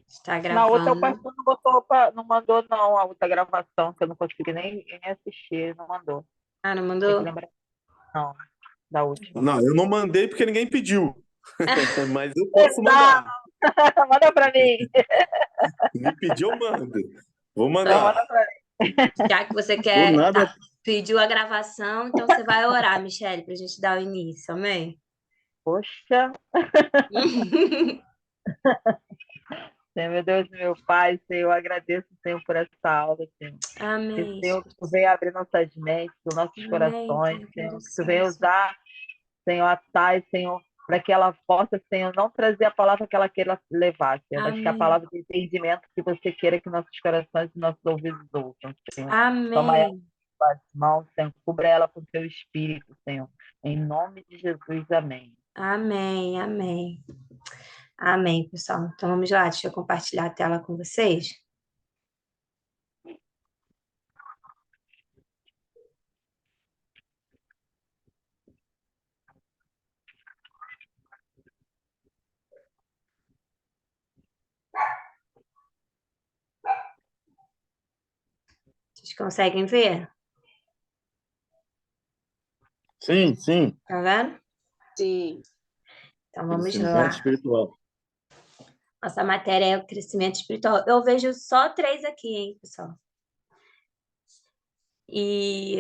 Está Na outra, o gravando. pastor não mandou, não, a outra gravação, que eu não consegui nem assistir, não mandou. Ah, não Tem que mandou? lembrar, não, da última. Não, eu não mandei porque ninguém pediu. Mas eu posso Tá, mandar. manda para mim. Me pediu, eu mando. Vou Então, mandar. manda para mim. Já que você Do quer, nada, pediu a gravação, então você vai orar, Michele, para a gente dar o início, amém? Poxa, Senhor, meu Deus, meu Pai, Senhor, eu agradeço, Senhor, por essa aula, Senhor. Que, Amém. Senhor, que Tu venha abrir nossas mentes, os nossos Amém, corações, Pai, Senhor. do Que Tu céu, venha usar, Senhor, a Thay, Senhor, para que ela possa, Senhor, não trazer a palavra que ela queira levar, Senhor, mas que a Amém. palavra do entendimento que você queira que nossos corações e nossos ouvidos ouçam, Senhor. Toma ela Amém. com as mãos, Senhor, cubra ela com Teu Espírito, Senhor. Em nome de Jesus, amém. Amém, amém. Amém, pessoal. Então vamos lá, deixa eu compartilhar a tela com vocês. Vocês conseguem ver? sim, sim. Tá vendo? Sim. Então vamos Crescimento lá. espiritual. Nossa matéria é o crescimento espiritual. Eu vejo só 3 aqui, hein, pessoal? E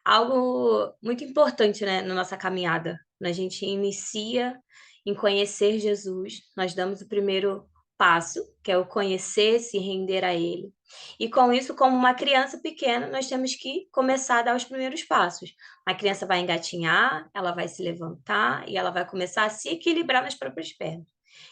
algo muito importante, né, na nossa caminhada. Quando a gente inicia em conhecer Jesus, nós damos o primeiro passo, que é o conhecer, se render a Ele. E com isso, como uma criança pequena, nós temos que começar a dar os primeiros passos. A criança vai engatinhar, ela vai se levantar e ela vai começar a se equilibrar nas próprias pernas.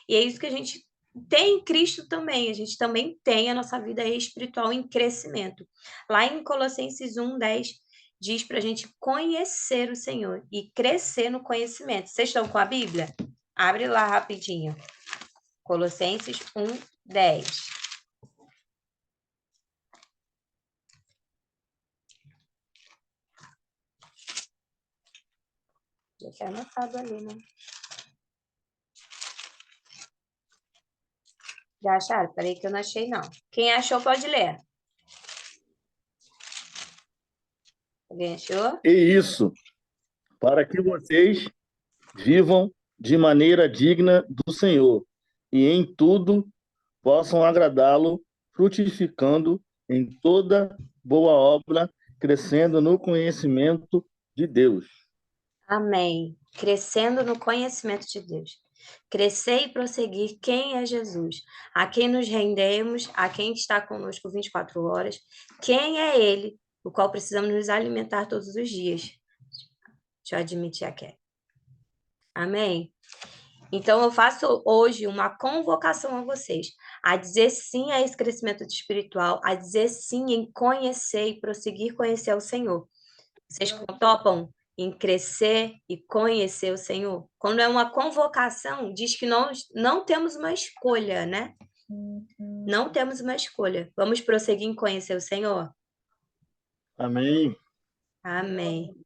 E é isso que a gente tem em Cristo também. A gente também tem a nossa vida espiritual em crescimento. Lá em Colossenses 1:10, diz para a gente conhecer o Senhor e crescer no conhecimento. Vocês estão com a Bíblia? Abre lá rapidinho. Colossenses 1:10. Deixa anotado ali, né? Já acharam? Peraí que eu não achei, não. Quem achou pode ler. Alguém achou? E isso, para que vocês vivam de maneira digna do Senhor e em tudo possam agradá-lo, frutificando em toda boa obra, crescendo no conhecimento de Deus. Amém. Crescendo no conhecimento de Deus. Crescer e prosseguir quem é Jesus, a quem nos rendemos, a quem está conosco 24 horas, quem é Ele, o qual precisamos nos alimentar todos os dias. Deixa eu admitir aqui. Amém? Então, eu faço hoje uma convocação a vocês a dizer sim a esse crescimento espiritual, a dizer sim em conhecer e prosseguir conhecer o Senhor. Vocês topam em crescer e conhecer o Senhor? Quando é uma convocação, diz que nós não temos uma escolha, né? Não temos uma escolha. Vamos prosseguir em conhecer o Senhor? Amém. Amém.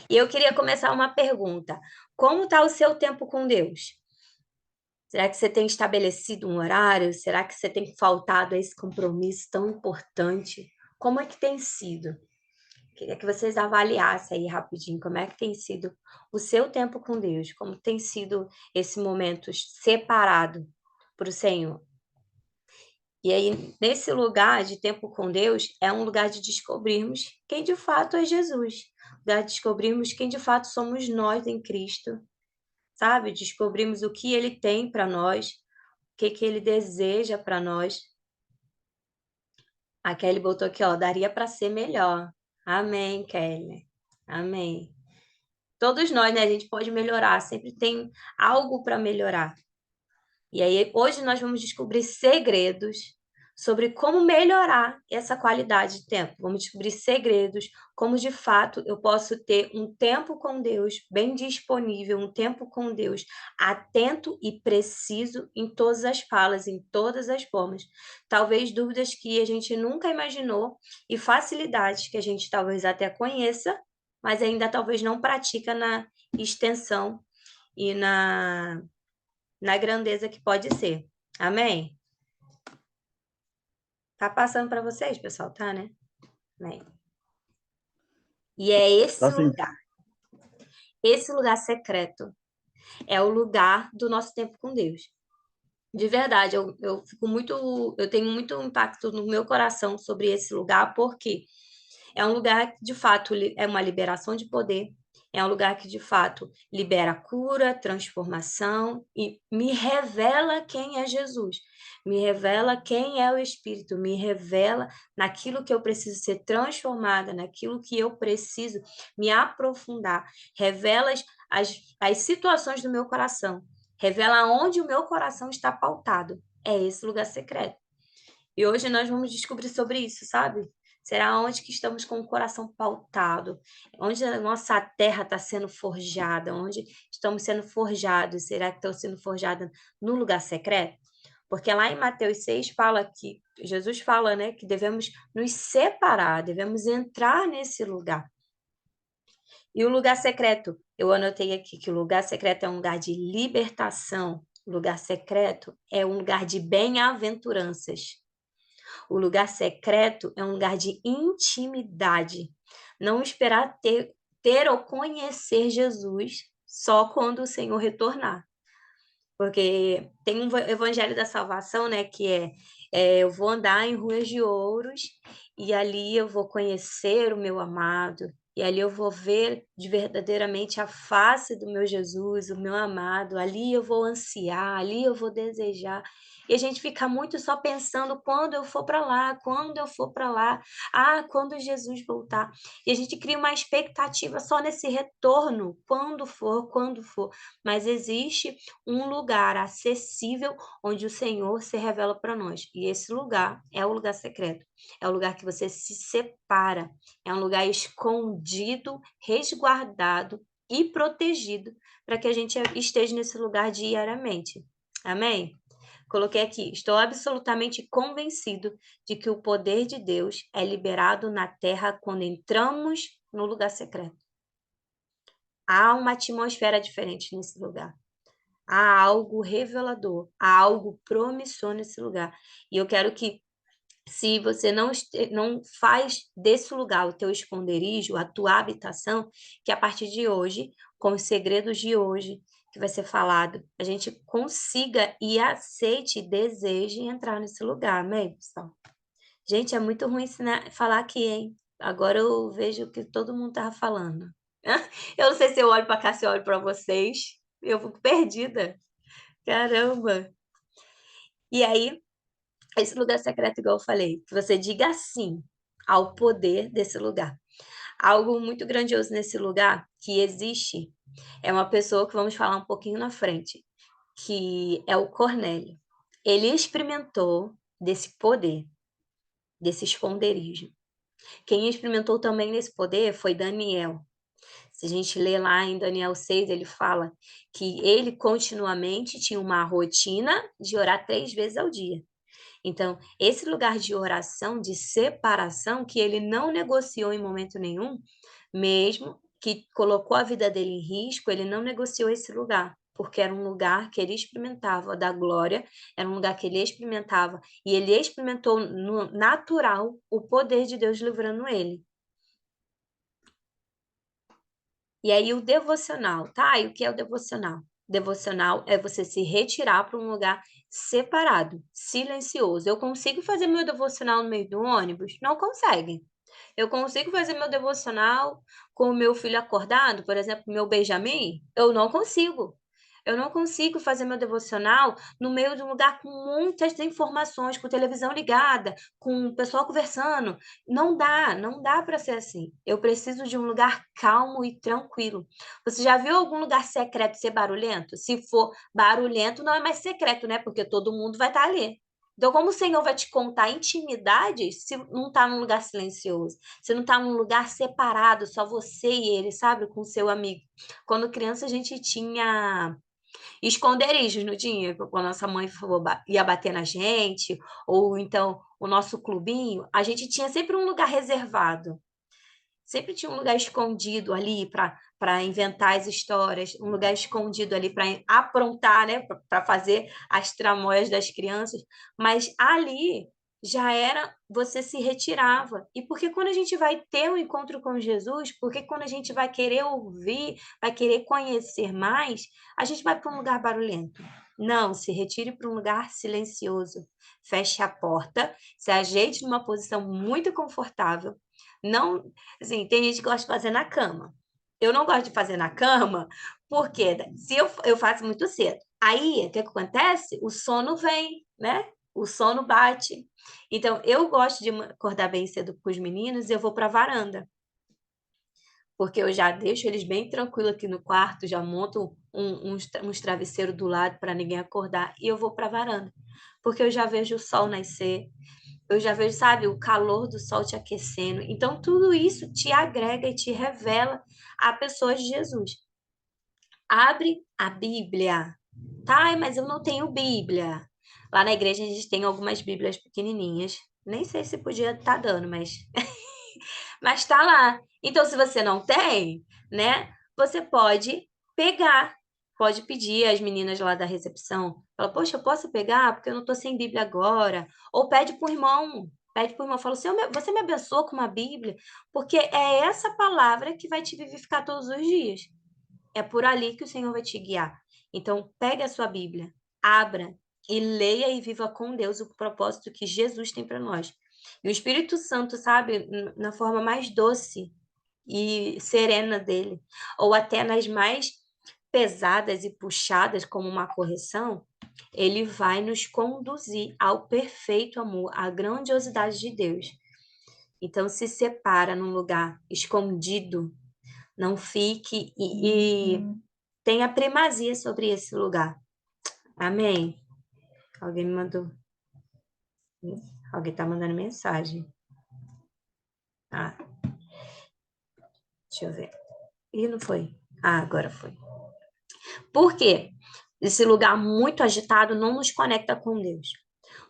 E eu queria começar uma pergunta. Como está o seu tempo com Deus? Será que você tem estabelecido um horário? Será que você tem faltado a esse compromisso tão importante? Como é que tem sido? Queria que vocês avaliassem aí rapidinho como é que tem sido o seu tempo com Deus, como tem sido esse momento separado para o Senhor. E aí, nesse lugar de tempo com Deus, é um lugar de descobrirmos quem de fato é Jesus, lugar de descobrirmos quem de fato somos nós em Cristo, sabe? Descobrimos o que Ele tem para nós, o que Ele deseja para nós. A Kelly botou aqui, ó, daria para ser melhor. Amém, Kelly. Amém. Todos nós, né? A gente pode melhorar, sempre tem algo para melhorar. E aí, hoje nós vamos descobrir segredos sobre como melhorar essa qualidade de tempo. Vamos descobrir segredos, como de fato eu posso ter um tempo com Deus bem disponível, um tempo com Deus atento e preciso em todas as falas, em todas as formas. Talvez dúvidas que a gente nunca imaginou e facilidades que a gente talvez até conheça, mas ainda talvez não pratica na extensão e na grandeza que pode ser. Amém? Tá passando para vocês, pessoal, tá, né? Bem. E é esse Tá sim. lugar. Esse lugar secreto é o lugar do nosso tempo com Deus. De verdade, eu tenho muito impacto no meu coração sobre esse lugar, porque é um lugar que, de fato, é uma liberação de poder, é um lugar que, de fato, libera cura, transformação e me revela quem é Jesus, me revela quem é o Espírito, me revela naquilo que eu preciso ser transformada, naquilo que eu preciso me aprofundar, revela as situações do meu coração, revela onde o meu coração está pautado. É esse lugar secreto. E hoje nós vamos descobrir sobre isso, sabe? Será onde que estamos com o coração pautado? Onde a nossa terra está sendo forjada? Onde estamos sendo forjados? Será que estão sendo forjados no lugar secreto? Porque lá em Mateus 6 fala que, Jesus fala, né, que devemos nos separar, devemos entrar nesse lugar. E o lugar secreto, eu anotei aqui que o lugar secreto é um lugar de libertação, o lugar secreto é um lugar de bem-aventuranças. O lugar secreto é um lugar de intimidade. Não esperar ter ou conhecer Jesus só quando o Senhor retornar. Porque tem um evangelho da salvação, né, que eu vou andar em ruas de ouros e ali eu vou conhecer o meu amado, e ali eu vou ver de verdadeiramente a face do meu Jesus, o meu amado, ali eu vou ansiar, ali eu vou desejar. E a gente fica muito só pensando quando eu for para lá, quando eu for para lá, quando Jesus voltar. E a gente cria uma expectativa só nesse retorno, quando for, quando for. Mas existe um lugar acessível onde o Senhor se revela para nós. E esse lugar é o lugar secreto. É o lugar que você se separa. É um lugar escondido, resguardado e protegido para que a gente esteja nesse lugar diariamente. Amém? Coloquei aqui, estou absolutamente convencido de que o poder de Deus é liberado na terra quando entramos no lugar secreto. Há uma atmosfera diferente nesse lugar. Há algo revelador, há algo promissor nesse lugar. E eu quero que, se você não faz desse lugar o teu esconderijo, a tua habitação, que a partir de hoje, com os segredos de hoje, que vai ser falado, a gente consiga e aceite, deseje entrar nesse lugar, amém, pessoal? Gente, é muito ruim falar aqui, hein? Agora eu vejo que todo mundo estava falando. Eu não sei se eu olho para cá, se eu olho para vocês. Eu fico perdida. Caramba! E aí, esse lugar secreto, igual eu falei, que você diga sim ao poder desse lugar. Algo muito grandioso nesse lugar que existe é uma pessoa que vamos falar um pouquinho na frente, que é o Cornélio. Ele experimentou desse poder, desse esconderijo. Quem experimentou também desse poder foi Daniel. Se a gente lê lá em Daniel 6, ele fala que ele continuamente tinha uma rotina de orar 3 vezes ao dia. Então, esse lugar de oração, de separação, que ele não negociou em momento nenhum, mesmo que colocou a vida dele em risco, ele não negociou esse lugar, porque era um lugar que ele experimentava da glória, era um lugar que ele experimentava, e ele experimentou no natural o poder de Deus livrando ele. E aí o devocional, tá? E o que é o devocional? Devocional é você se retirar para um lugar separado, silencioso. Eu consigo fazer meu devocional no meio do ônibus? Não consegue. Eu consigo fazer meu devocional com o meu filho acordado, por exemplo, meu Benjamin? Eu não consigo. Eu não consigo fazer meu devocional no meio de um lugar com muitas informações, com televisão ligada, com o pessoal conversando. Não dá para ser assim. Eu preciso de um lugar calmo e tranquilo. Você já viu algum lugar secreto ser barulhento? Se for barulhento, não é mais secreto, né? Porque todo mundo vai estar ali. Então, como o Senhor vai te contar intimidades se não está num lugar silencioso? Se não está num lugar separado, só você e ele, sabe? Com o seu amigo. Quando criança, a gente tinha esconderijos, não tinha? Quando a nossa mãe ia bater na gente, ou então o nosso clubinho, a gente tinha sempre um lugar reservado. Sempre tinha um lugar escondido ali para inventar as histórias, um lugar escondido ali para aprontar, né? Para fazer as tramóias das crianças. Mas ali já era, você se retirava. E porque quando a gente vai ter um encontro com Jesus, porque quando a gente vai querer ouvir, vai querer conhecer mais, a gente vai para um lugar barulhento. Não, se retire para um lugar silencioso. Feche a porta, se ajeite numa posição muito confortável. Não, assim, tem gente que gosta de fazer na cama. Eu não gosto de fazer na cama, porque se eu faço muito cedo. Aí, o que acontece? O sono vem, né? O sono bate. Então, eu gosto de acordar bem cedo com os meninos e eu vou para a varanda, porque eu já deixo eles bem tranquilos aqui no quarto, já monto uns travesseiros do lado para ninguém acordar e eu vou para a varanda, porque eu já vejo o sol nascer, eu já vejo, sabe, o calor do sol te aquecendo. Então, tudo isso te agrega e te revela a pessoa de Jesus. Abre a Bíblia. Tá, mas eu não tenho Bíblia. Lá na igreja a gente tem algumas Bíblias pequenininhas. Nem sei se podia estar dando, mas mas tá lá. Então, se você não tem, né, você pode pegar, pode pedir às meninas lá da recepção. Fala, poxa, eu posso pegar porque eu não tô sem Bíblia agora. Ou pede pro irmão. Pede pro irmão, fala, você me abençoa com uma Bíblia? Porque é essa palavra que vai te vivificar todos os dias. É por ali que o Senhor vai te guiar. Então, pegue a sua Bíblia, abra e leia e viva com Deus o propósito que Jesus tem para nós. E o Espírito Santo, sabe, na forma mais doce e serena dele, ou até nas mais pesadas e puxadas, como uma correção, ele vai nos conduzir ao perfeito amor, à grandiosidade de Deus. Então, se separa num lugar escondido, não fique e tenha primazia sobre esse lugar. Amém? Alguém me mandou. Alguém está mandando mensagem. Ah, deixa eu ver. Ih, não foi. Ah, agora foi. Por quê? Esse lugar muito agitado não nos conecta com Deus.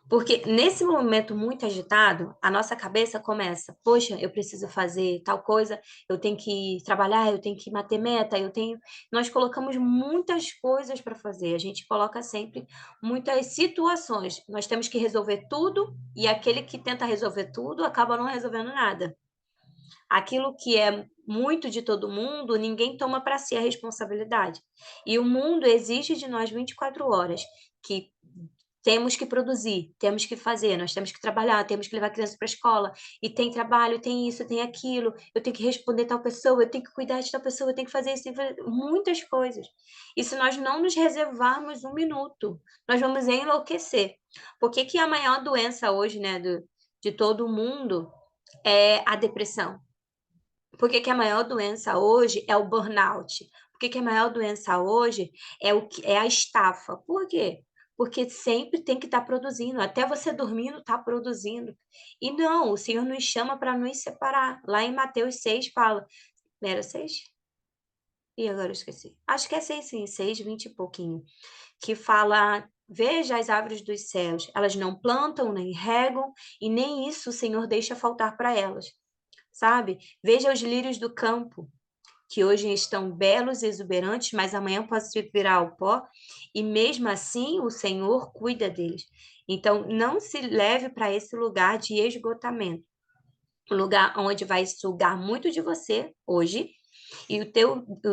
Porque nesse momento muito agitado, a nossa cabeça começa, poxa, eu preciso fazer tal coisa, eu tenho que trabalhar, eu tenho que bater meta, eu tenho. Nós colocamos muitas coisas para fazer, a gente coloca sempre muitas situações. Nós temos que resolver tudo e aquele que tenta resolver tudo acaba não resolvendo nada. Aquilo que é muito de todo mundo, ninguém toma para si a responsabilidade. E o mundo exige de nós 24 horas, que temos que produzir, temos que fazer, nós temos que trabalhar, temos que levar a criança para a escola, e tem trabalho, tem isso, tem aquilo, eu tenho que responder tal pessoa, eu tenho que cuidar de tal pessoa, eu tenho que fazer isso, muitas coisas. E se nós não nos reservarmos um minuto, nós vamos enlouquecer. Por que que a maior doença hoje, né, de todo mundo é a depressão? Por que que a maior doença hoje é o burnout? Por que que a maior doença hoje é a estafa? Por quê? Porque sempre tem que estar produzindo, até você dormindo está produzindo. E não, o Senhor nos chama para nos separar. Lá em Mateus 6 fala, não era 6? E agora eu esqueci. Acho que é 6 sim, 6, 20 e pouquinho. Que fala, veja as árvores dos céus, elas não plantam, nem regam, e nem isso o Senhor deixa faltar para elas, sabe? Veja os lírios do campo, que hoje estão belos e exuberantes, mas amanhã pode se virar ao pó, e mesmo assim o Senhor cuida deles. Então, não se leve para esse lugar de esgotamento, um lugar onde vai sugar muito de você hoje, e o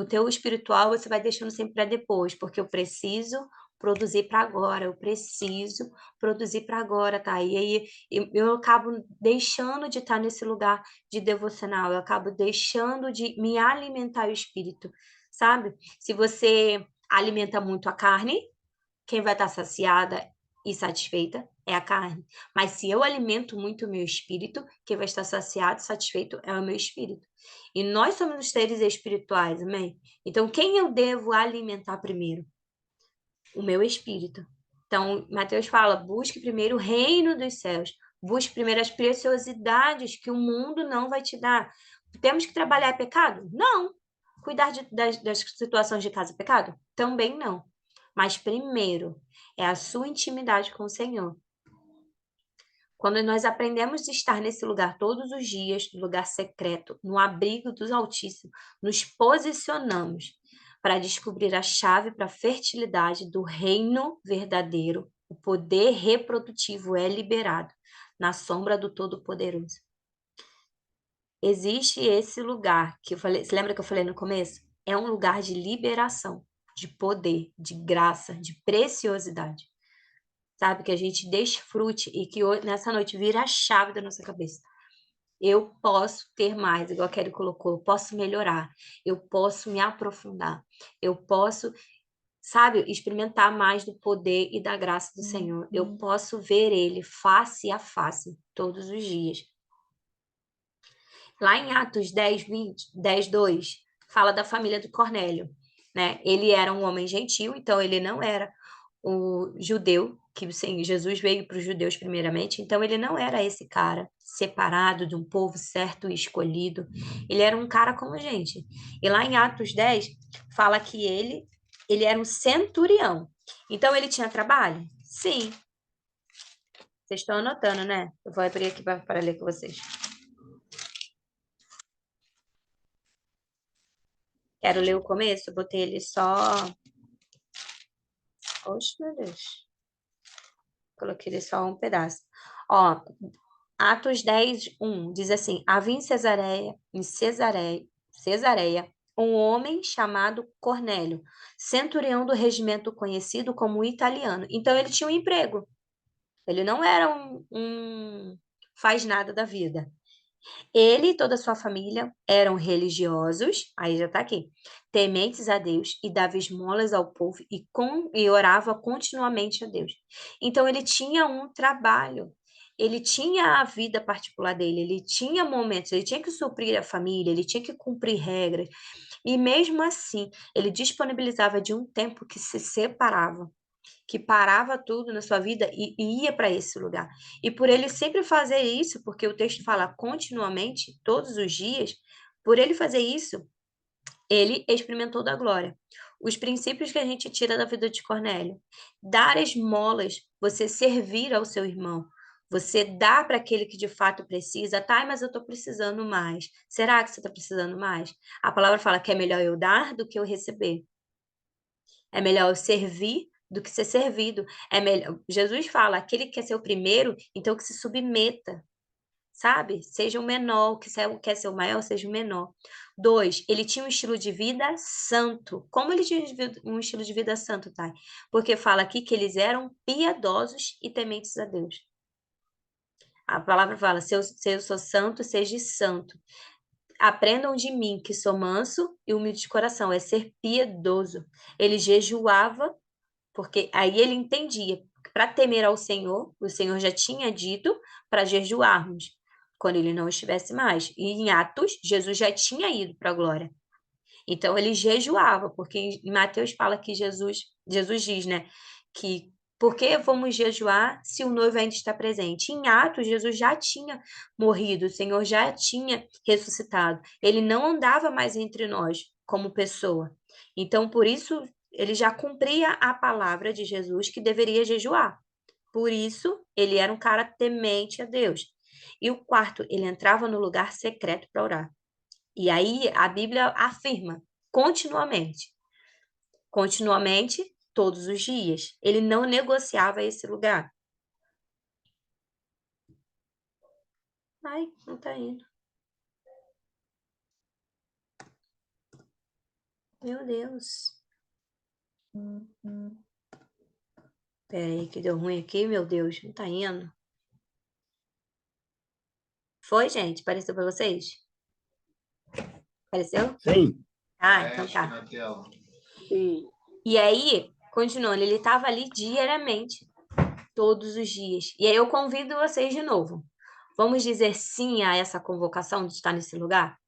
teu espiritual você vai deixando sempre para depois, porque eu preciso produzir para agora, eu preciso produzir para agora, tá? E aí eu acabo deixando de estar nesse lugar de devocional, eu acabo deixando de me alimentar o espírito, sabe? Se você alimenta muito a carne, quem vai estar saciada e satisfeita é a carne. Mas se eu alimento muito o meu espírito, quem vai estar saciado e satisfeito é o meu espírito. E nós somos seres espirituais, amém? Então, quem eu devo alimentar primeiro? O meu espírito. Então, Mateus fala: busque primeiro o reino dos céus, busque primeiro as preciosidades que o mundo não vai te dar. Temos que trabalhar é pecado? Não. Cuidar das situações de casa é pecado? Também não. Mas primeiro é a sua intimidade com o Senhor. Quando nós aprendemos a estar nesse lugar todos os dias, no lugar secreto, no abrigo dos Altíssimos, nos posicionamos para descobrir a chave para a fertilidade do reino verdadeiro. O poder reprodutivo é liberado. na sombra do Todo-Poderoso. Existe esse lugar que eu falei, você lembra que eu falei no começo? É um lugar de liberação, de poder, de graça, de preciosidade. Sabe? Que a gente desfrute e que nessa noite vira a chave da nossa cabeça. Eu posso ter mais, igual a Kelly colocou, eu posso melhorar, eu posso me aprofundar, eu posso, sabe, experimentar mais do poder e da graça do Senhor. Eu posso ver Ele face a face todos os dias. Lá em Atos 10:2, fala da família do Cornélio, né? Ele era um homem gentil, então ele não era o judeu, que Jesus veio para os judeus primeiramente, então ele não era esse cara separado de um povo certo e escolhido, ele era um cara como a gente. E lá em Atos 10, fala que ele era um centurião. Então ele tinha trabalho? Sim. Vocês estão anotando, né? Eu vou abrir aqui para ler com vocês. Quero ler o começo, eu botei ele só... Oxe, meu Deus. Coloquei ele só um pedaço. Ó, Atos 10:1 diz assim: havia em Cesareia, um homem chamado Cornélio, centurião do regimento conhecido como italiano. Então ele tinha um emprego. Ele não era um faz nada da vida. Ele e toda a sua família eram religiosos, aí já está aqui, tementes a Deus e dava esmolas ao povo e orava continuamente a Deus. Então ele tinha um trabalho, ele tinha a vida particular dele, ele tinha momentos, ele tinha que suprir a família, ele tinha que cumprir regras, e mesmo assim ele disponibilizava de um tempo que se separava, que parava tudo na sua vida e ia para esse lugar. E por ele sempre fazer isso, porque o texto fala continuamente, todos os dias, por ele fazer isso, ele experimentou da glória. Os princípios que a gente tira da vida de Cornélio: dar esmolas, você servir ao seu irmão, você dá para aquele que de fato precisa. Tá, mas eu estou precisando mais. Será que você está precisando mais? A palavra fala que é melhor eu dar do que eu receber. É melhor eu servir do que ser servido. É melhor. Jesus fala, aquele que quer ser o primeiro, então que se submeta, sabe? Seja o menor, que quer ser o maior, seja o menor. 2, ele tinha um estilo de vida santo. Como ele tinha um estilo de vida santo, tá? Porque fala aqui que eles eram piedosos e tementes a Deus. A palavra fala, se eu sou santo, seja santo. Aprendam de mim, que sou manso e humilde de coração. É ser piedoso. Ele jejuava, porque aí ele entendia que para temer ao Senhor, o Senhor já tinha dito para jejuarmos, quando ele não estivesse mais. E em Atos, Jesus já tinha ido para a glória. Então ele jejuava, porque em Mateus fala que Jesus diz, né, que por que vamos jejuar se o noivo ainda está presente? Em Atos, Jesus já tinha morrido, o Senhor já tinha ressuscitado. Ele não andava mais entre nós como pessoa. Então, por isso, ele já cumpria a palavra de Jesus que deveria jejuar. Por isso, ele era um cara temente a Deus. E o quarto, ele entrava no lugar secreto para orar. E aí a Bíblia afirma continuamente, todos os dias. Ele não negociava esse lugar. Ai, não tá indo. Meu Deus. Peraí, que deu ruim aqui, meu Deus, não tá indo. Foi, gente? Apareceu para vocês? Apareceu? Sim. Ah, então tá. Na tela. Sim. E aí, continuando, ele estava ali diariamente, todos os dias. E aí eu convido vocês de novo. Vamos dizer sim a essa convocação de estar nesse lugar?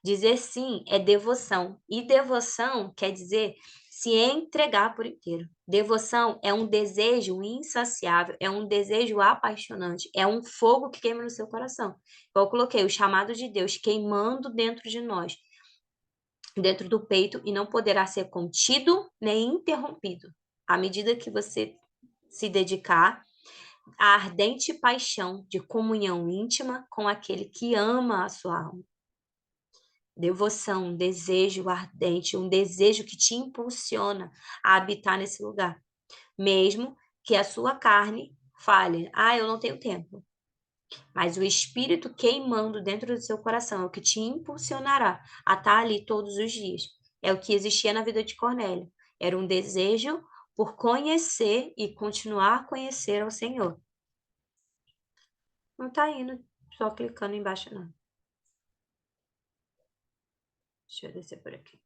Dizer sim é devoção. E devoção quer dizer se entregar por inteiro. Devoção é um desejo insaciável, é um desejo apaixonante, é um fogo que queima no seu coração. Eu coloquei o chamado de Deus queimando dentro de nós, dentro do peito, e não poderá ser contido nem interrompido. À medida que você se dedicar à ardente paixão de comunhão íntima com aquele que ama a sua alma. Devoção, um desejo ardente, um desejo que te impulsiona a habitar nesse lugar. Mesmo que a sua carne fale, eu não tenho tempo. Mas o Espírito queimando dentro do seu coração é o que te impulsionará a estar ali todos os dias. É o que existia na vida de Cornélio. Era um desejo por conhecer e continuar a conhecer ao Senhor. Não está indo só clicando embaixo, não. Deixa eu descer por aqui.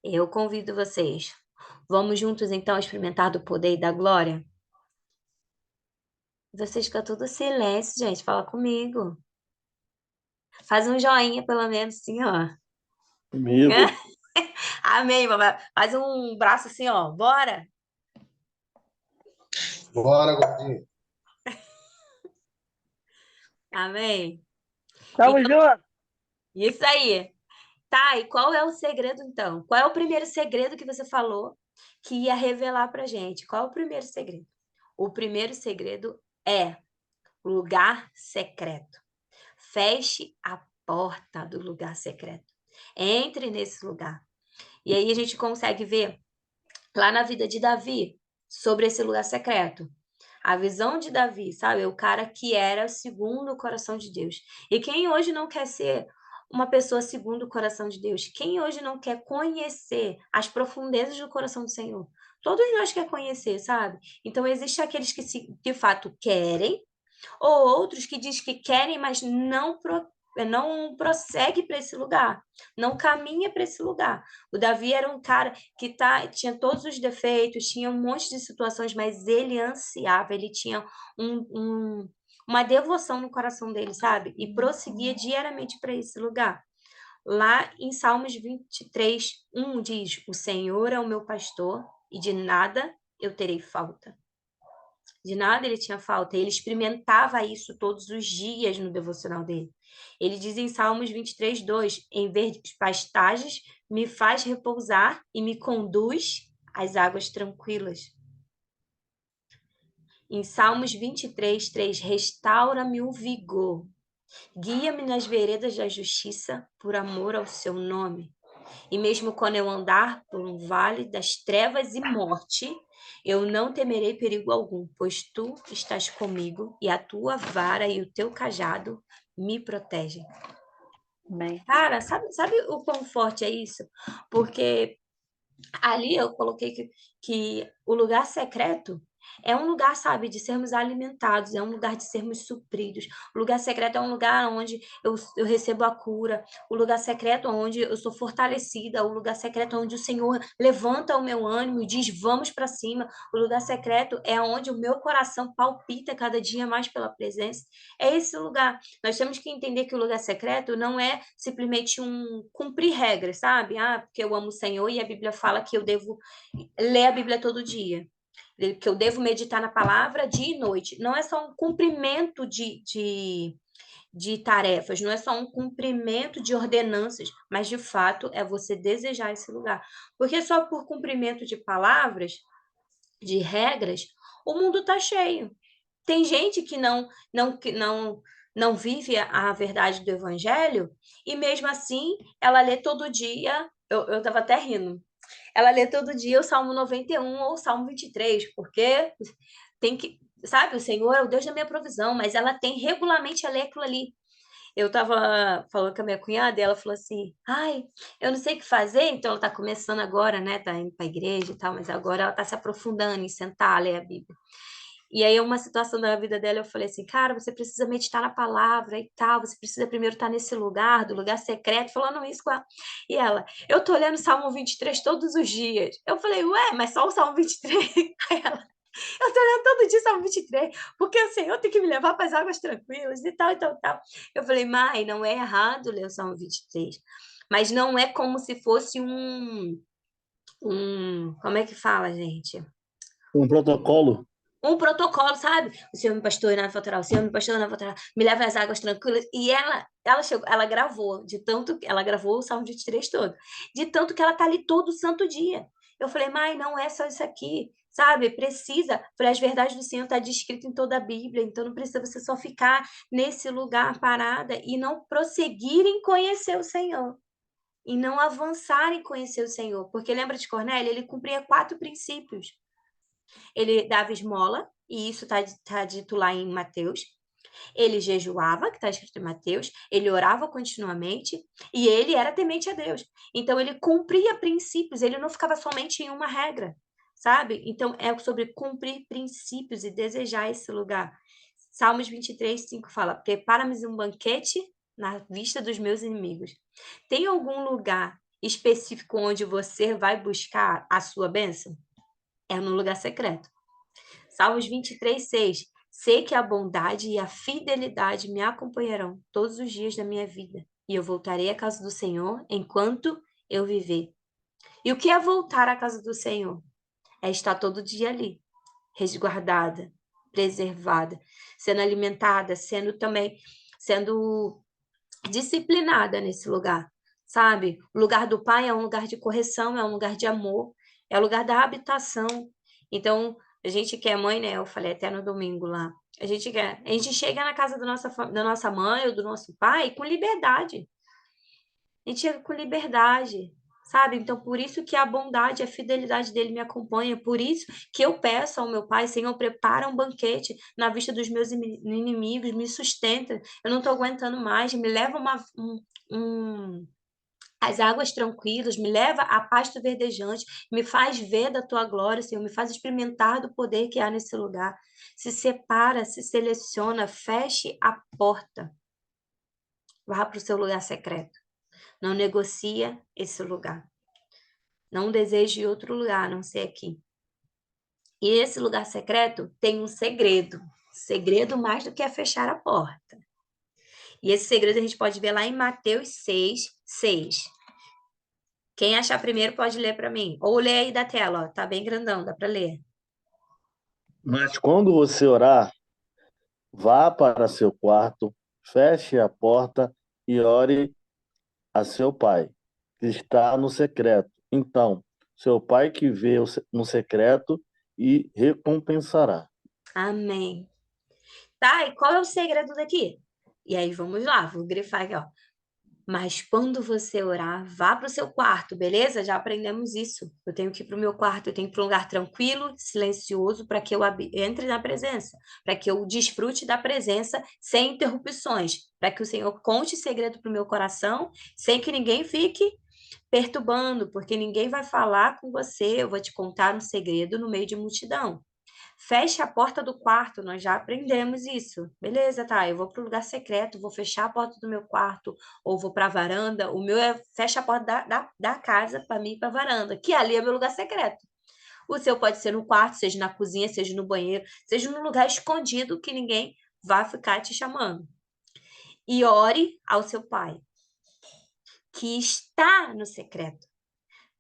Eu convido vocês. Vamos juntos, então, experimentar do poder e da glória? Vocês ficam tudo silêncio, gente. Fala comigo. Faz um joinha, pelo menos, assim, ó. Comigo. Amém, mamãe. Faz um braço assim, ó. Bora. Bora, gordinho. Amém. Tamo junto. Isso aí. Tá, e qual é o segredo, então? Qual é o primeiro segredo que você falou que ia revelar pra gente? Qual é o primeiro segredo? O primeiro segredo é lugar secreto. Feche a porta do lugar secreto. Entre nesse lugar. E aí a gente consegue ver lá na vida de Davi sobre esse lugar secreto. A visão de Davi, sabe? O cara que era segundo o coração de Deus. E quem hoje não quer ser uma pessoa segundo o coração de Deus? Quem hoje não quer conhecer as profundezas do coração do Senhor? Todos nós quer conhecer, sabe? Então, existem aqueles que de fato querem, ou outros que diz que querem, mas não prossegue para esse lugar, não caminha para esse lugar. O Davi era um cara que tinha todos os defeitos, tinha um monte de situações, mas ele ansiava, ele tinha uma devoção no coração dele, sabe? E prosseguia diariamente para esse lugar. Lá em Salmos 23, 1 diz: O Senhor é o meu pastor e de nada eu terei falta. De nada ele tinha falta. Ele experimentava isso todos os dias no devocional dele. Ele diz em Salmos 23, 2: Em verdes pastagens me faz repousar e me conduz às águas tranquilas. Em Salmos 23, 3: Restaura-me o vigor. Guia-me nas veredas da justiça por amor ao seu nome. E mesmo quando eu andar por um vale das trevas e morte, eu não temerei perigo algum, pois tu estás comigo e a tua vara e o teu cajado me protegem. Amém. Cara, sabe o quão forte é isso? Porque ali eu coloquei que o lugar secreto é um lugar, sabe, de sermos alimentados, é um lugar de sermos supridos. O lugar secreto é um lugar onde eu recebo a cura, o lugar secreto onde eu sou fortalecida, o lugar secreto onde o Senhor levanta o meu ânimo e diz, vamos para cima. O lugar secreto é onde o meu coração palpita cada dia mais pela presença. É esse lugar. Nós temos que entender que o lugar secreto não é simplesmente um cumprir regras, sabe? Ah, porque eu amo o Senhor e a Bíblia fala que eu devo ler a Bíblia todo dia, que eu devo meditar na palavra dia e noite. Não é só um cumprimento de tarefas, não é só um cumprimento de ordenanças, mas de fato é você desejar esse lugar. Porque só por cumprimento de palavras, de regras, o mundo está cheio. Tem gente que não vive a verdade do evangelho e mesmo assim ela lê todo dia, eu estava até rindo, ela lê todo dia o Salmo 91 ou o Salmo 23, porque tem que, sabe, o Senhor é o Deus da minha provisão, mas ela tem regularmente a ler aquilo ali. Eu estava falando com a minha cunhada e ela falou assim, ai, eu não sei o que fazer, então ela está começando agora, né, tá indo para a igreja e tal, mas agora ela está se aprofundando em sentar, a ler a Bíblia. E aí, uma situação da vida dela, eu falei assim, cara, você precisa meditar na palavra e tal, você precisa primeiro estar nesse lugar, do lugar secreto, falando isso com ela. E ela, eu tô lendo Salmo 23 todos os dias. Eu falei, ué, mas só o Salmo 23? Aí ela, eu tô lendo todo dia Salmo 23, porque o Senhor tem que me levar para as águas tranquilas e tal, e tal, e tal. Eu falei, mãe, não é errado ler o Salmo 23, mas não é como se fosse como é que fala, gente? Um protocolo. Um protocolo, sabe? O Senhor me pastor na faltará, o Senhor me pastor na faltará, me leva às águas tranquilas. E ela chegou, ela gravou, ela gravou o Salmo 23 todo, de tanto que ela tá ali todo santo dia. Eu falei, mãe, não é só isso aqui, sabe? Precisa, para as verdades do Senhor tá descrito em toda a Bíblia, então não precisa você só ficar nesse lugar parada e não prosseguir em conhecer o Senhor. E não avançar em conhecer o Senhor. Porque lembra de Cornélio? Ele cumpria 4 princípios. Ele dava esmola, e isso está dito lá em Mateus. Ele jejuava, que está escrito em Mateus, ele orava continuamente e ele era temente a Deus. Então, ele cumpria princípios, ele não ficava somente em uma regra, sabe? Então, é sobre cumprir princípios e desejar esse lugar. Salmos 23, 5 fala: prepara-me um banquete na vista dos meus inimigos. Tem algum lugar específico onde você vai buscar a sua bênção? É no lugar secreto. Salmos 23, 6. Sei que a bondade e a fidelidade me acompanharão todos os dias da minha vida, e eu voltarei à casa do Senhor enquanto eu viver. E o que é voltar à casa do Senhor? É estar todo dia ali, resguardada, preservada, sendo alimentada, sendo disciplinada nesse lugar, sabe? O lugar do Pai é um lugar de correção, é um lugar de amor, é o lugar da habitação. Então, a gente que é mãe, né? Eu falei até no domingo lá. A gente chega na casa da nossa mãe ou do nosso pai com liberdade. A gente chega com liberdade, sabe? Então, por isso que a bondade, a fidelidade dele me acompanha. Por isso que eu peço ao meu pai, Senhor, prepara um banquete na vista dos meus inimigos, me sustenta. Eu não estou aguentando mais, me leva as águas tranquilas, me leva a pasto verdejante, me faz ver da tua glória, Senhor, me faz experimentar do poder que há nesse lugar. Se separa, se seleciona, feche a porta. Vá para o seu lugar secreto. Não negocia esse lugar. Não deseje outro lugar, a não ser aqui. E esse lugar secreto tem um segredo. Segredo mais do que é fechar a porta. E esse segredo a gente pode ver lá em Mateus 6, 6. Quem achar primeiro pode ler para mim. Ou lê aí da tela, ó. Tá bem grandão, dá para ler. Mas quando você orar, vá para seu quarto, feche a porta e ore a seu pai, que está no secreto. Então, seu pai que vê no secreto e recompensará. Amém. Tá, e qual é o segredo daqui? E aí, vamos lá, vou grifar aqui, ó. Mas quando você orar, vá para o seu quarto, beleza? Já aprendemos isso. Eu tenho que ir para o meu quarto, eu tenho que ir para um lugar tranquilo, silencioso, para que eu entre na presença, para que eu desfrute da presença sem interrupções, para que o Senhor conte segredo para o meu coração, sem que ninguém fique perturbando, porque ninguém vai falar com você. Eu vou te contar um segredo no meio de multidão. Feche a porta do quarto, nós já aprendemos isso. Beleza, tá? Eu vou para o lugar secreto, vou fechar a porta do meu quarto, ou vou para a varanda. O meu é fecha a porta da casa para mim ir para a varanda, que ali é meu lugar secreto. O seu pode ser no quarto, seja na cozinha, seja no banheiro, seja num lugar escondido que ninguém vai ficar te chamando. E ore ao seu pai, que está no secreto.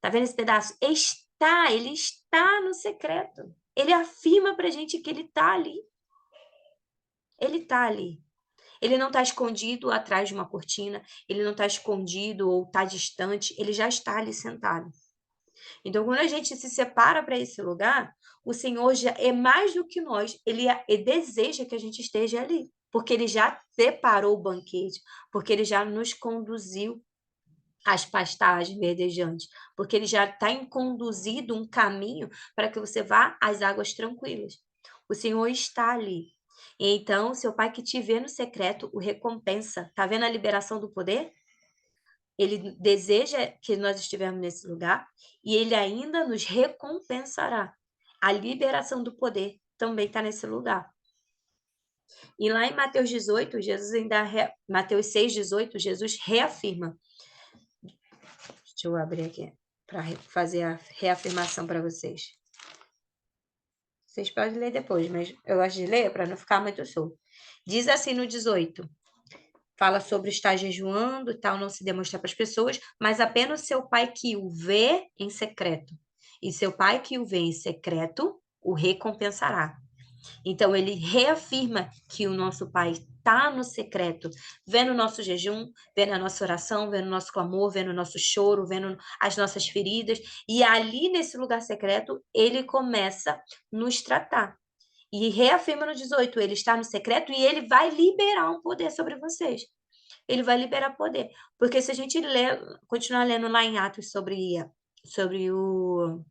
Tá vendo esse pedaço? Ele está no secreto. Ele afirma pra gente que ele tá ali. Ele tá ali. Ele não está escondido atrás de uma cortina, ele não está escondido ou está distante, ele já está ali sentado. Então, quando a gente se separa para esse lugar, o Senhor já é mais do que nós, ele deseja que a gente esteja ali, porque ele já preparou o banquete, porque ele já nos conduziu às pastagens verdejantes, porque ele já está conduzido um caminho para que você vá às águas tranquilas. O Senhor está ali. Então, seu pai que te vê no secreto o recompensa. Tá vendo a liberação do poder? Ele deseja que nós estivermos nesse lugar e ele ainda nos recompensará. A liberação do poder também está nesse lugar. E lá em Mateus 18, Mateus 6, 18, Jesus reafirma. Deixa eu abrir aqui para fazer a reafirmação para vocês. Vocês podem ler depois, mas eu gosto de ler para não ficar muito solto. Diz assim no 18. Fala sobre estar jejuando e tal, não se demonstrar para as pessoas, mas apenas seu pai que o vê em secreto. E seu pai que o vê em secreto o recompensará. Então, ele reafirma que o nosso pai está no secreto, vendo o nosso jejum, vendo a nossa oração, vendo o nosso clamor, vendo o nosso choro, vendo as nossas feridas. E ali, nesse lugar secreto, ele começa a nos tratar. E reafirma no 18, ele está no secreto e ele vai liberar um poder sobre vocês. Ele vai liberar poder. Porque se a gente continuar lendo lá em Atos sobre o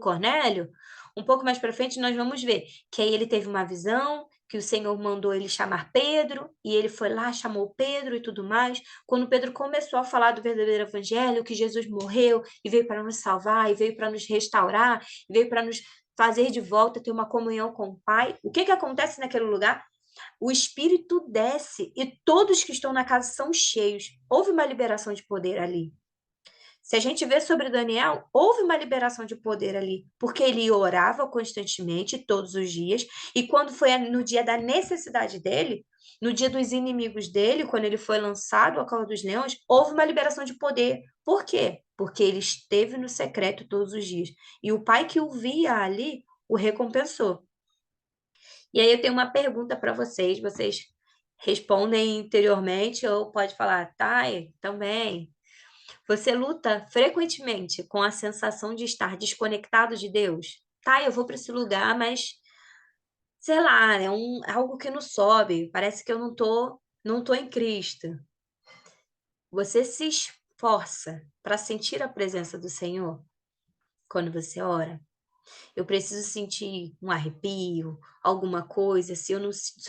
Cornélio, um pouco mais para frente nós vamos ver que aí ele teve uma visão, que o Senhor mandou ele chamar Pedro, e ele foi lá, chamou Pedro e tudo mais. Quando Pedro começou a falar do verdadeiro evangelho, que Jesus morreu e veio para nos salvar, e veio para nos restaurar, e veio para nos fazer de volta ter uma comunhão com o Pai, o que acontece naquele lugar? O Espírito desce e todos que estão na casa são cheios. Houve uma liberação de poder ali. Se a gente vê sobre Daniel, houve uma liberação de poder ali, porque ele orava constantemente, todos os dias, e quando foi no dia da necessidade dele, no dia dos inimigos dele, quando ele foi lançado à cova dos leões, houve uma liberação de poder. Por quê? Porque ele esteve no secreto todos os dias. E o pai que o via ali o recompensou. E aí eu tenho uma pergunta para vocês respondem interiormente ou pode falar, tá, também. Você luta frequentemente com a sensação de estar desconectado de Deus? Tá, eu vou para esse lugar, mas sei lá, é algo que não sobe, parece que eu não tô em Cristo. Você se esforça para sentir a presença do Senhor quando você ora? Eu preciso sentir um arrepio, alguma coisa. Se eu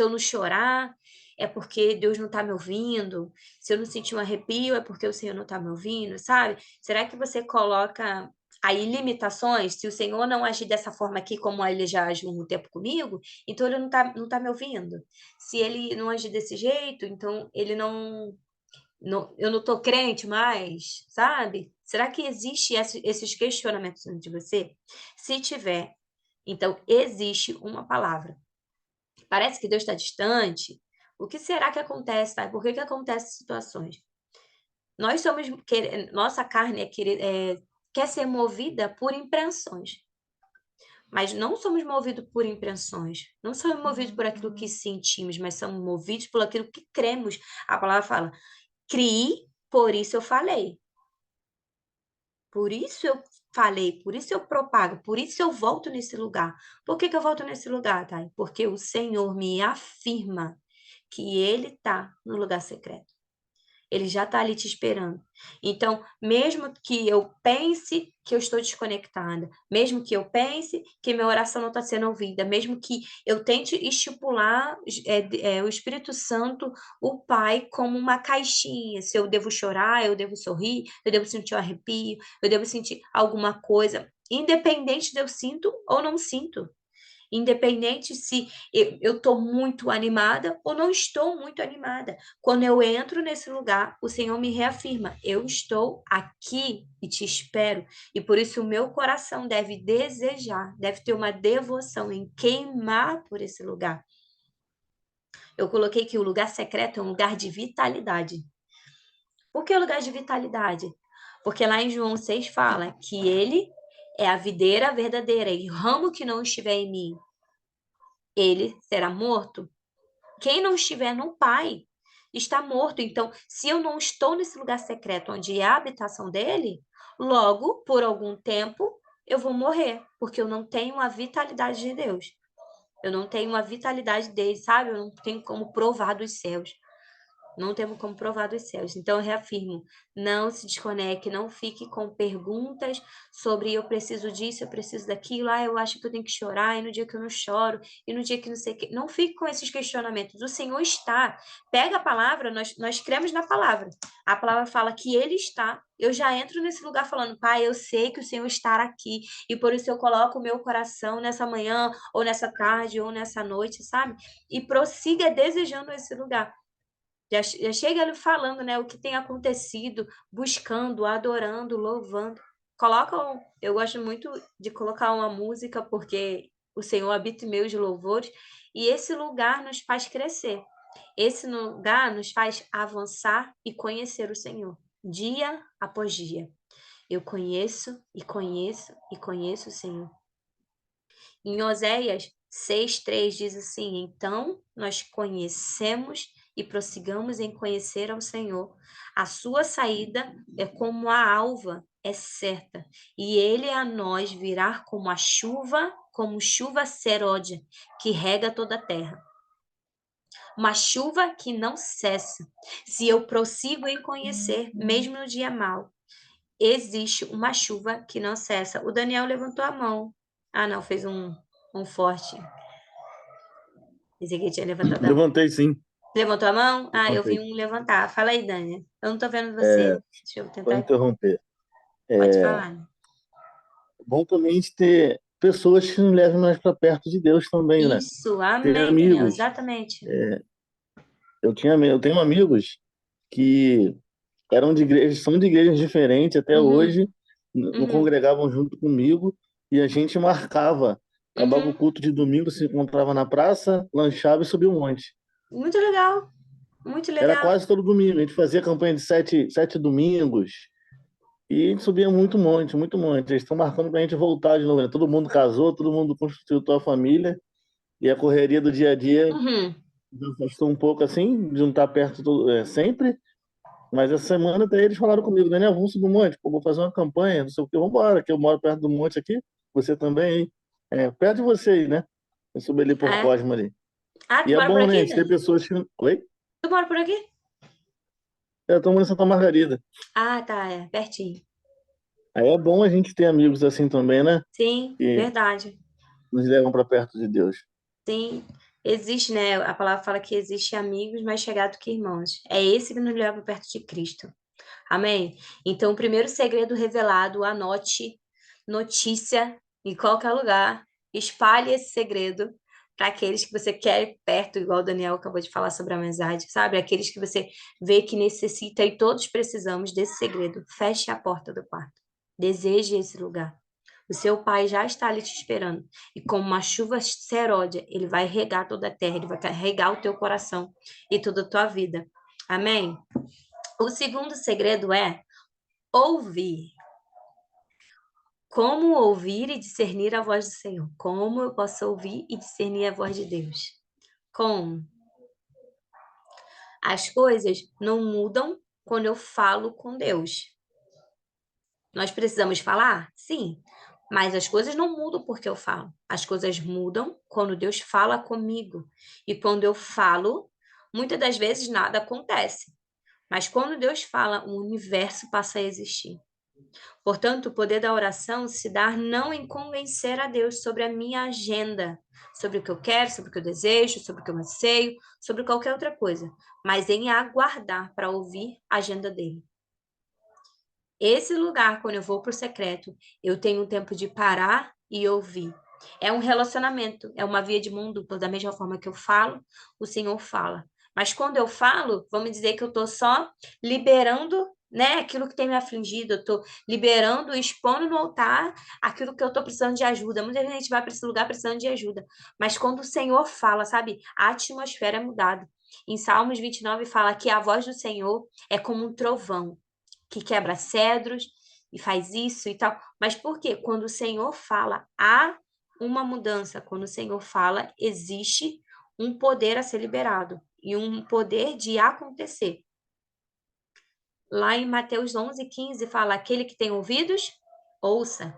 não chorar, é porque Deus não está me ouvindo. Se eu não sentir um arrepio, é porque o Senhor não está me ouvindo, sabe? Será que você coloca aí limitações? Se o Senhor não agir dessa forma aqui, como ele já agiu um tempo comigo, então ele não tá me ouvindo. Se ele não agir desse jeito, então ele não, eu não estou crente mais, sabe? Será que existe esses questionamentos dentro de você? Se tiver, então existe uma palavra. Parece que Deus está distante. O que será que acontece, tá? Por que acontecem situações? Nossa carne quer ser movida por impressões. Mas não somos movidos por impressões. Não somos movidos por aquilo que sentimos, mas somos movidos por aquilo que cremos. A palavra fala: criei, por isso eu falei. Por isso eu falei, por isso eu propago, por isso eu volto nesse lugar. Por que eu volto nesse lugar, Thay? Porque o Senhor me afirma que Ele está no lugar secreto. Ele já está ali te esperando. Então, mesmo que eu pense que eu estou desconectada, mesmo que eu pense que minha oração não está sendo ouvida, mesmo que eu tente estipular o Espírito Santo, o Pai, como uma caixinha. Se eu devo chorar, eu devo sorrir, eu devo sentir um arrepio, eu devo sentir alguma coisa, independente de eu sinto ou não sinto. Independente se eu estou muito animada ou não estou muito animada. Quando eu entro nesse lugar, o Senhor me reafirma: eu estou aqui e te espero. E por isso o meu coração deve desejar, deve ter uma devoção em queimar por esse lugar. Eu coloquei que o lugar secreto é um lugar de vitalidade. Por que lugar de vitalidade? Porque lá em João 6 fala que ele é a videira verdadeira e o ramo que não estiver em mim, ele será morto. Quem não estiver no Pai está morto. Então, se eu não estou nesse lugar secreto onde é a habitação dele, logo, por algum tempo, eu vou morrer, porque eu não tenho a vitalidade de Deus. Eu não tenho a vitalidade dele, sabe? Eu não tenho como provar dos céus. Não temos como provar dos céus. Então, eu reafirmo, não se desconecte, não fique com perguntas sobre eu preciso disso, eu preciso daquilo, eu acho que eu tenho que chorar, e no dia que eu não choro, e no dia que não sei o que. Não fique com esses questionamentos. O Senhor está. Pega a palavra, nós cremos na palavra. A palavra fala que Ele está. Eu já entro nesse lugar falando, Pai, eu sei que o Senhor está aqui, e por isso eu coloco o meu coração nessa manhã, ou nessa tarde, ou nessa noite, sabe? E prossiga desejando esse lugar. Já chega ele falando, né, o que tem acontecido, buscando, adorando, louvando. Eu gosto muito de colocar uma música, porque o Senhor habita em meus louvores, e esse lugar nos faz crescer. Esse lugar nos faz avançar e conhecer o Senhor, dia após dia. Eu conheço e conheço e conheço o Senhor. Em Oséias 6:3 diz assim: então nós conhecemos e prossigamos em conhecer ao Senhor. A sua saída é como a alva, é certa, e ele a nós virá como chuva seródia, que rega toda a terra. Uma chuva que não cessa. Se eu prossigo em conhecer, mesmo no dia mau, existe uma chuva que não cessa. O Daniel levantou a mão. Ah, não, fez um forte. Pensei que ele tinha levantado a mão. Levantei sim. Levantou a mão? Ah, eu vi Levantei. um levantar. Fala aí, Dani. Eu não tô vendo você. Deixa eu Vou tentar. interromper. Pode É falar. bom também a gente ter pessoas que nos levem mais para perto de Deus também, né? Isso, Ter amém, Daniel, amigos. exatamente. Eu tenho amigos que eram de igrejas, são de igrejas diferentes até Uhum, hoje, não uhum, congregavam junto comigo e a gente marcava. Acabava o uhum. culto de domingo, se encontrava na praça, lanchava e subia um monte. Muito legal, muito Era legal. quase todo domingo. A gente fazia campanha de sete domingos e a gente subia muito monte, muito monte. Eles estão marcando pra gente voltar de novo, né? Todo mundo casou, todo mundo constituiu sua família e a correria do dia a dia Uhum. nos afastou um pouco assim, de não estar perto sempre. Mas essa semana até eles falaram comigo, Daniel, vamos subir um monte, pô, vou fazer uma campanha, não sei o que, vamos embora, que eu moro perto do monte aqui, você também, hein? Perto de você aí, né? Eu subi ali por É. Cosmo ali. Ah, E tu é mora por bom, né? A aqui, gente ter Dani? pessoas que. Oi? Tu mora por aqui? Eu tô morando em Santa Margarida. Ah, tá, é, pertinho. Aí é bom a gente ter amigos assim também, né? Sim, Que verdade. nos levam para perto de Deus. Sim, existe, né? A palavra fala que existe amigos mais chegados que irmãos. É esse que nos leva perto de Cristo. Amém? Então, o primeiro segredo revelado, anote, notícia, em qualquer lugar, espalhe esse segredo para aqueles que você quer perto, igual o Daniel acabou de falar sobre a amizade, sabe? Aqueles que você vê que necessita e todos precisamos desse segredo. Feche a porta do quarto. Deseje esse lugar. O seu pai já está ali te esperando. E como uma chuva seródia, ele vai regar toda a terra, ele vai regar o teu coração e toda a tua vida. Amém? O segundo segredo é ouvir. Como ouvir e discernir a voz do Senhor? Como eu posso ouvir e discernir a voz de Deus? Como? As coisas não mudam quando eu falo com Deus. Nós precisamos falar? Sim. Mas as coisas não mudam porque eu falo. As coisas mudam quando Deus fala comigo. E quando eu falo, muitas das vezes nada acontece. Mas quando Deus fala, o universo passa a existir. Portanto, o poder da oração se dá não em convencer a Deus sobre a minha agenda, sobre o que eu quero, sobre o que eu desejo, sobre o que eu anseio, sobre qualquer outra coisa, mas em aguardar para ouvir a agenda dele. Esse lugar, quando eu vou para o secreto, eu tenho um tempo de parar e ouvir. É um relacionamento, é uma via de mão dupla. Da mesma forma que eu falo, o Senhor fala. Mas quando eu falo, vamos dizer que eu estou só liberando, né, aquilo que tem me afligido, eu estou liberando, expondo no altar aquilo que eu estou precisando de ajuda. Muita gente vai para esse lugar precisando de ajuda. Mas quando o Senhor fala, sabe, a atmosfera é mudada. Em Salmos 29 fala que a voz do Senhor é como um trovão que quebra cedros e faz isso e tal. Mas por quê? Quando o Senhor fala, há uma mudança. Quando o Senhor fala, existe um poder a ser liberado e um poder de acontecer. Lá em Mateus 11:15 fala: aquele que tem ouvidos, ouça.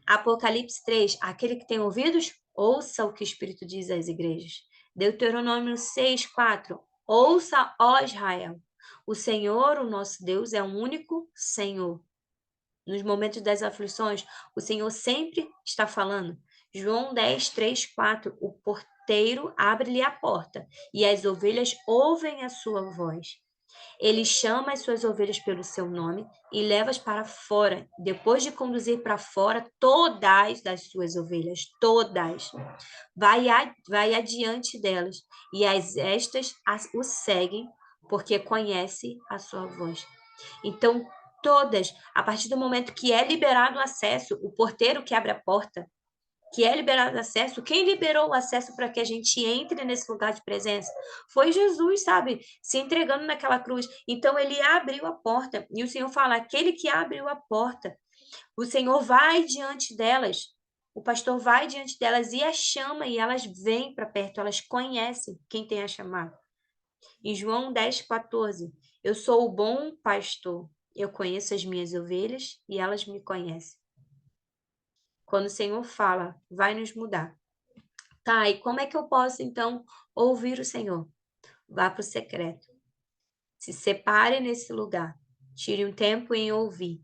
Apocalipse 3, aquele que tem ouvidos, ouça o que o Espírito diz às igrejas. Deuteronômio 6:4, ouça, ó Israel. O Senhor, o nosso Deus, é o único Senhor. Nos momentos das aflições, o Senhor sempre está falando. João 10:3-4, o porteiro abre-lhe a porta e as ovelhas ouvem a sua voz. Ele chama as suas ovelhas pelo seu nome e leva-as para fora. Depois de conduzir para fora todas as suas ovelhas, todas, vai adiante delas e estas o seguem porque conhece a sua voz. Então, todas, a partir do momento que é liberado o acesso, o porteiro que abre a porta, que é liberado o acesso, quem liberou o acesso para que a gente entre nesse lugar de presença? Foi Jesus, sabe? Se entregando naquela cruz. Então, ele abriu a porta, e o Senhor fala: aquele que abriu a porta, o Senhor vai diante delas, o pastor vai diante delas e as chama, e elas vêm para perto, elas conhecem quem tem a chamado. Em João 10:14, eu sou o bom pastor, eu conheço as minhas ovelhas e elas me conhecem. Quando o Senhor fala, vai nos mudar. Tá, e como é que eu posso, então, ouvir o Senhor? Vá para o secreto. Se separe nesse lugar. Tire um tempo em ouvir.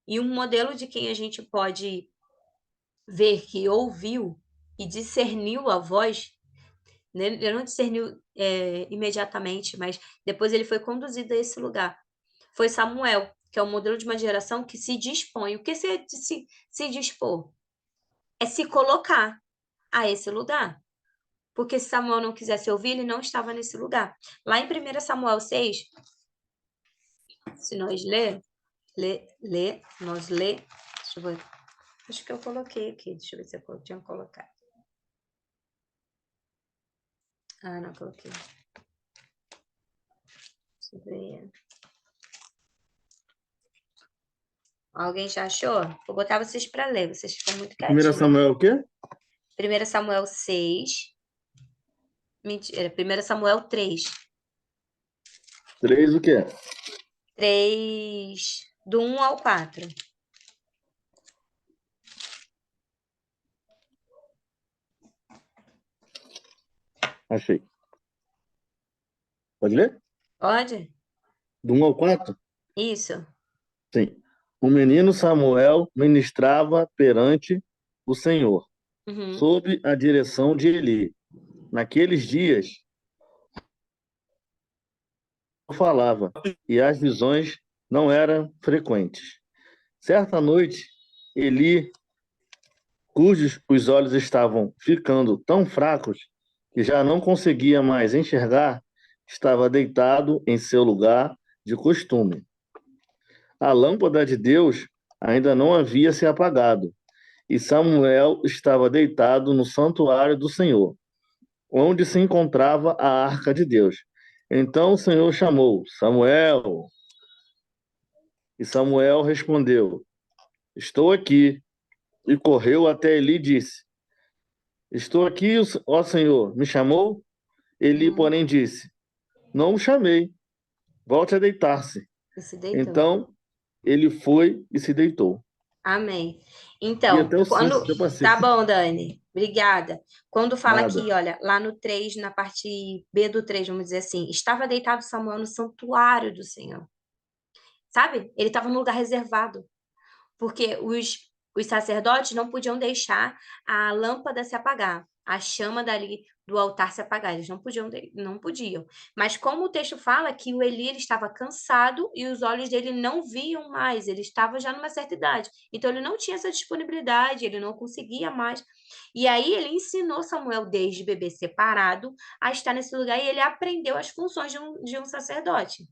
E um modelo de quem a gente pode ver que ouviu e discerniu a voz Ele não discerniu imediatamente, mas depois ele foi conduzido a esse lugar. Foi Samuel, que é o modelo de uma geração que se dispõe. O que se dispor? É se colocar a esse lugar. Porque se Samuel não quisesse ouvir, ele não estava nesse lugar. Lá em 1 Samuel 6, se nós nós lê, deixa eu ver, acho que eu coloquei aqui, deixa eu ver se eu tinha colocado. Ah, não coloquei. Deixa eu ver. Alguém já achou? Vou botar vocês para ler, vocês ficam muito 1 quietinhos. Samuel o quê? 1 Samuel 6. Mentira, 1 Samuel 3. 3 o quê? 3, do 1 ao 4. Achei. Pode ler? Pode? Do 1 ao 4? Isso. Sim. O menino Samuel ministrava perante o Senhor, Uhum. sob a direção de Eli. Naqueles dias, falava, e as visões não eram frequentes. Certa noite, Eli, cujos os olhos estavam ficando tão fracos que já não conseguia mais enxergar, estava deitado em seu lugar de costume. A lâmpada de Deus ainda não havia se apagado, e Samuel estava deitado no santuário do Senhor, onde se encontrava a arca de Deus. Então o Senhor chamou: Samuel. E Samuel respondeu: Estou aqui. E correu até Eli e disse: Estou aqui, ó Senhor, me chamou? Eli, Uhum. porém, disse: Não o chamei, volte a deitar-se. E se deitou. Então ele foi e se deitou. Amém. E Então, até o 5, quando. que eu passei. Tá bom, Dani. Obrigada. Quando fala Nada. aqui, olha, lá no 3, na parte B do 3, vamos dizer assim, estava deitado Samuel no santuário do Senhor. Sabe? Ele estava no lugar reservado. Porque os sacerdotes não podiam deixar a lâmpada se apagar, a chama dali do altar se apagar, eles não podiam. Mas como o texto fala que o Eli ele estava cansado e os olhos dele não viam mais, ele estava já numa certa idade, então ele não tinha essa disponibilidade, ele não conseguia mais. E aí ele ensinou Samuel desde bebê separado a estar nesse lugar e ele aprendeu as funções de um sacerdote.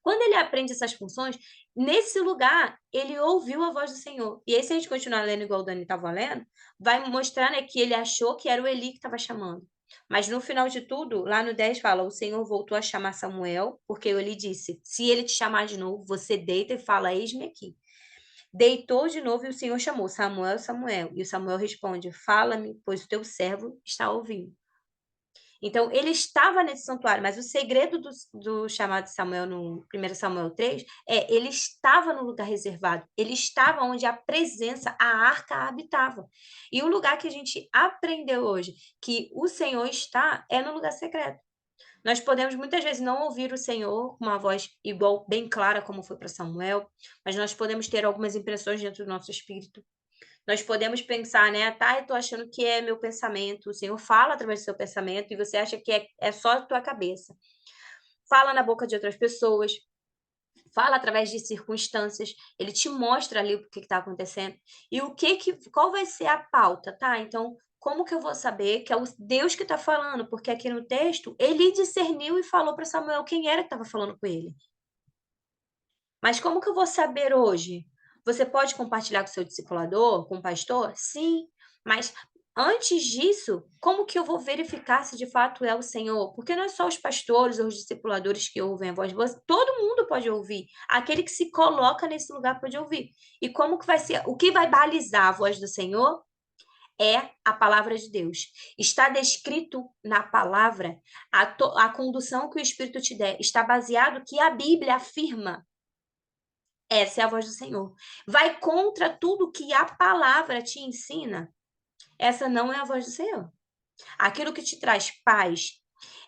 Quando ele aprende essas funções, nesse lugar, ele ouviu a voz do Senhor. E aí, se a gente continuar lendo igual o Dani estava lendo, vai mostrar, né, que ele achou que era o Eli que estava chamando. Mas no final de tudo, lá no 10 fala, o Senhor voltou a chamar Samuel, porque ele disse, se ele te chamar de novo, você deita e fala, eis-me aqui. Deitou de novo e o Senhor chamou, Samuel, Samuel. E o Samuel responde, fala-me, pois o teu servo está ouvindo. Então, ele estava nesse santuário, mas o segredo do chamado de Samuel no 1 Samuel 3 é ele estava no lugar reservado, ele estava onde a presença, a arca habitava. E o lugar que a gente aprendeu hoje que o Senhor está é no lugar secreto. Nós podemos muitas vezes não ouvir o Senhor com uma voz igual, bem clara, como foi para Samuel, mas nós podemos ter algumas impressões dentro do nosso espírito. Nós podemos pensar, né? Tá, eu tô achando que é meu pensamento. O Senhor fala através do seu pensamento e você acha que é só a tua cabeça. Fala na boca de outras pessoas. Fala através de circunstâncias. Ele te mostra ali o que está acontecendo. E qual vai ser a pauta, tá? Então, como que eu vou saber que é o Deus que está falando? Porque aqui no texto, ele discerniu e falou para Samuel quem era que estava falando com ele. Mas como que eu vou saber hoje? Você pode compartilhar com o seu discipulador, com o pastor? Sim, mas antes disso, como que eu vou verificar se de fato é o Senhor? Porque não é só os pastores ou os discipuladores que ouvem a voz de Deus, todo mundo pode ouvir. Aquele que se coloca nesse lugar pode ouvir. E como que vai ser? O que vai balizar a voz do Senhor é a palavra de Deus. Está descrito na palavra a condução que o Espírito te der. Está baseado que a Bíblia afirma. Essa é a voz do Senhor. Vai contra tudo que a palavra te ensina. Essa não é a voz do Senhor. Aquilo que te traz paz,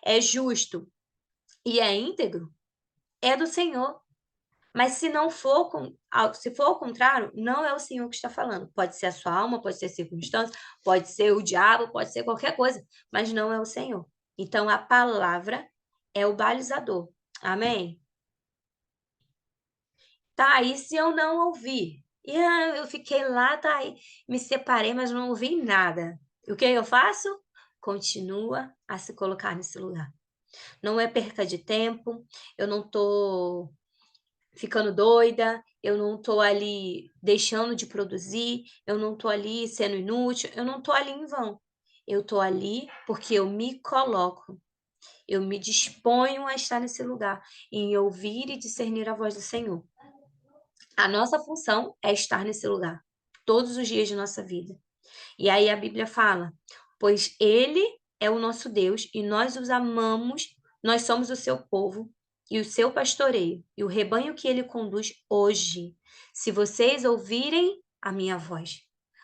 é justo e é íntegro, é do Senhor. Mas se não for, se for ao contrário, não é o Senhor que está falando. Pode ser a sua alma, pode ser a circunstância, pode ser o diabo, pode ser qualquer coisa, mas não é o Senhor. Então, a palavra é o balizador. Amém? Tá, e se eu não ouvir? Eu fiquei lá, tá aí, me separei, mas não ouvi nada. O que eu faço? Continua a se colocar nesse lugar. Não é perca de tempo, eu não tô ficando doida, eu não tô ali deixando de produzir, eu não tô ali sendo inútil, eu não tô ali em vão. Eu tô ali porque eu me coloco, eu me disponho a estar nesse lugar, em ouvir e discernir a voz do Senhor. A nossa função é estar nesse lugar, todos os dias de nossa vida. E aí a Bíblia fala: pois Ele é o nosso Deus e nós os amamos, nós somos o seu povo e o seu pastoreio e o rebanho que Ele conduz hoje. Se vocês ouvirem a minha voz.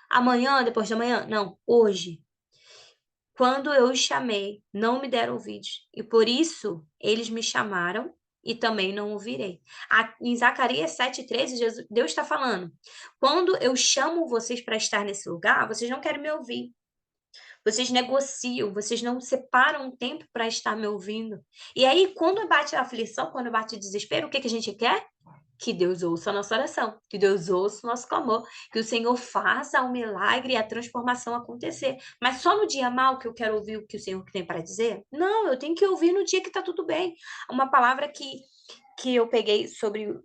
Amanhã, depois de amanhã? Não, hoje. Quando eu os chamei, não me deram ouvidos, e por isso eles me chamaram e também não ouvirei. Em Zacarias 7,13, Deus está falando: quando eu chamo vocês para estar nesse lugar, vocês não querem me ouvir. Vocês negociam, vocês não separam um tempo para estar me ouvindo. E aí, quando bate a aflição, quando bate o desespero, o que a gente quer? Que Deus ouça a nossa oração, que Deus ouça o nosso clamor, que o Senhor faça o milagre e a transformação acontecer. Mas só no dia mal que eu quero ouvir o que o Senhor tem para dizer? Não, eu tenho que ouvir no dia que está tudo bem. Uma palavra que eu peguei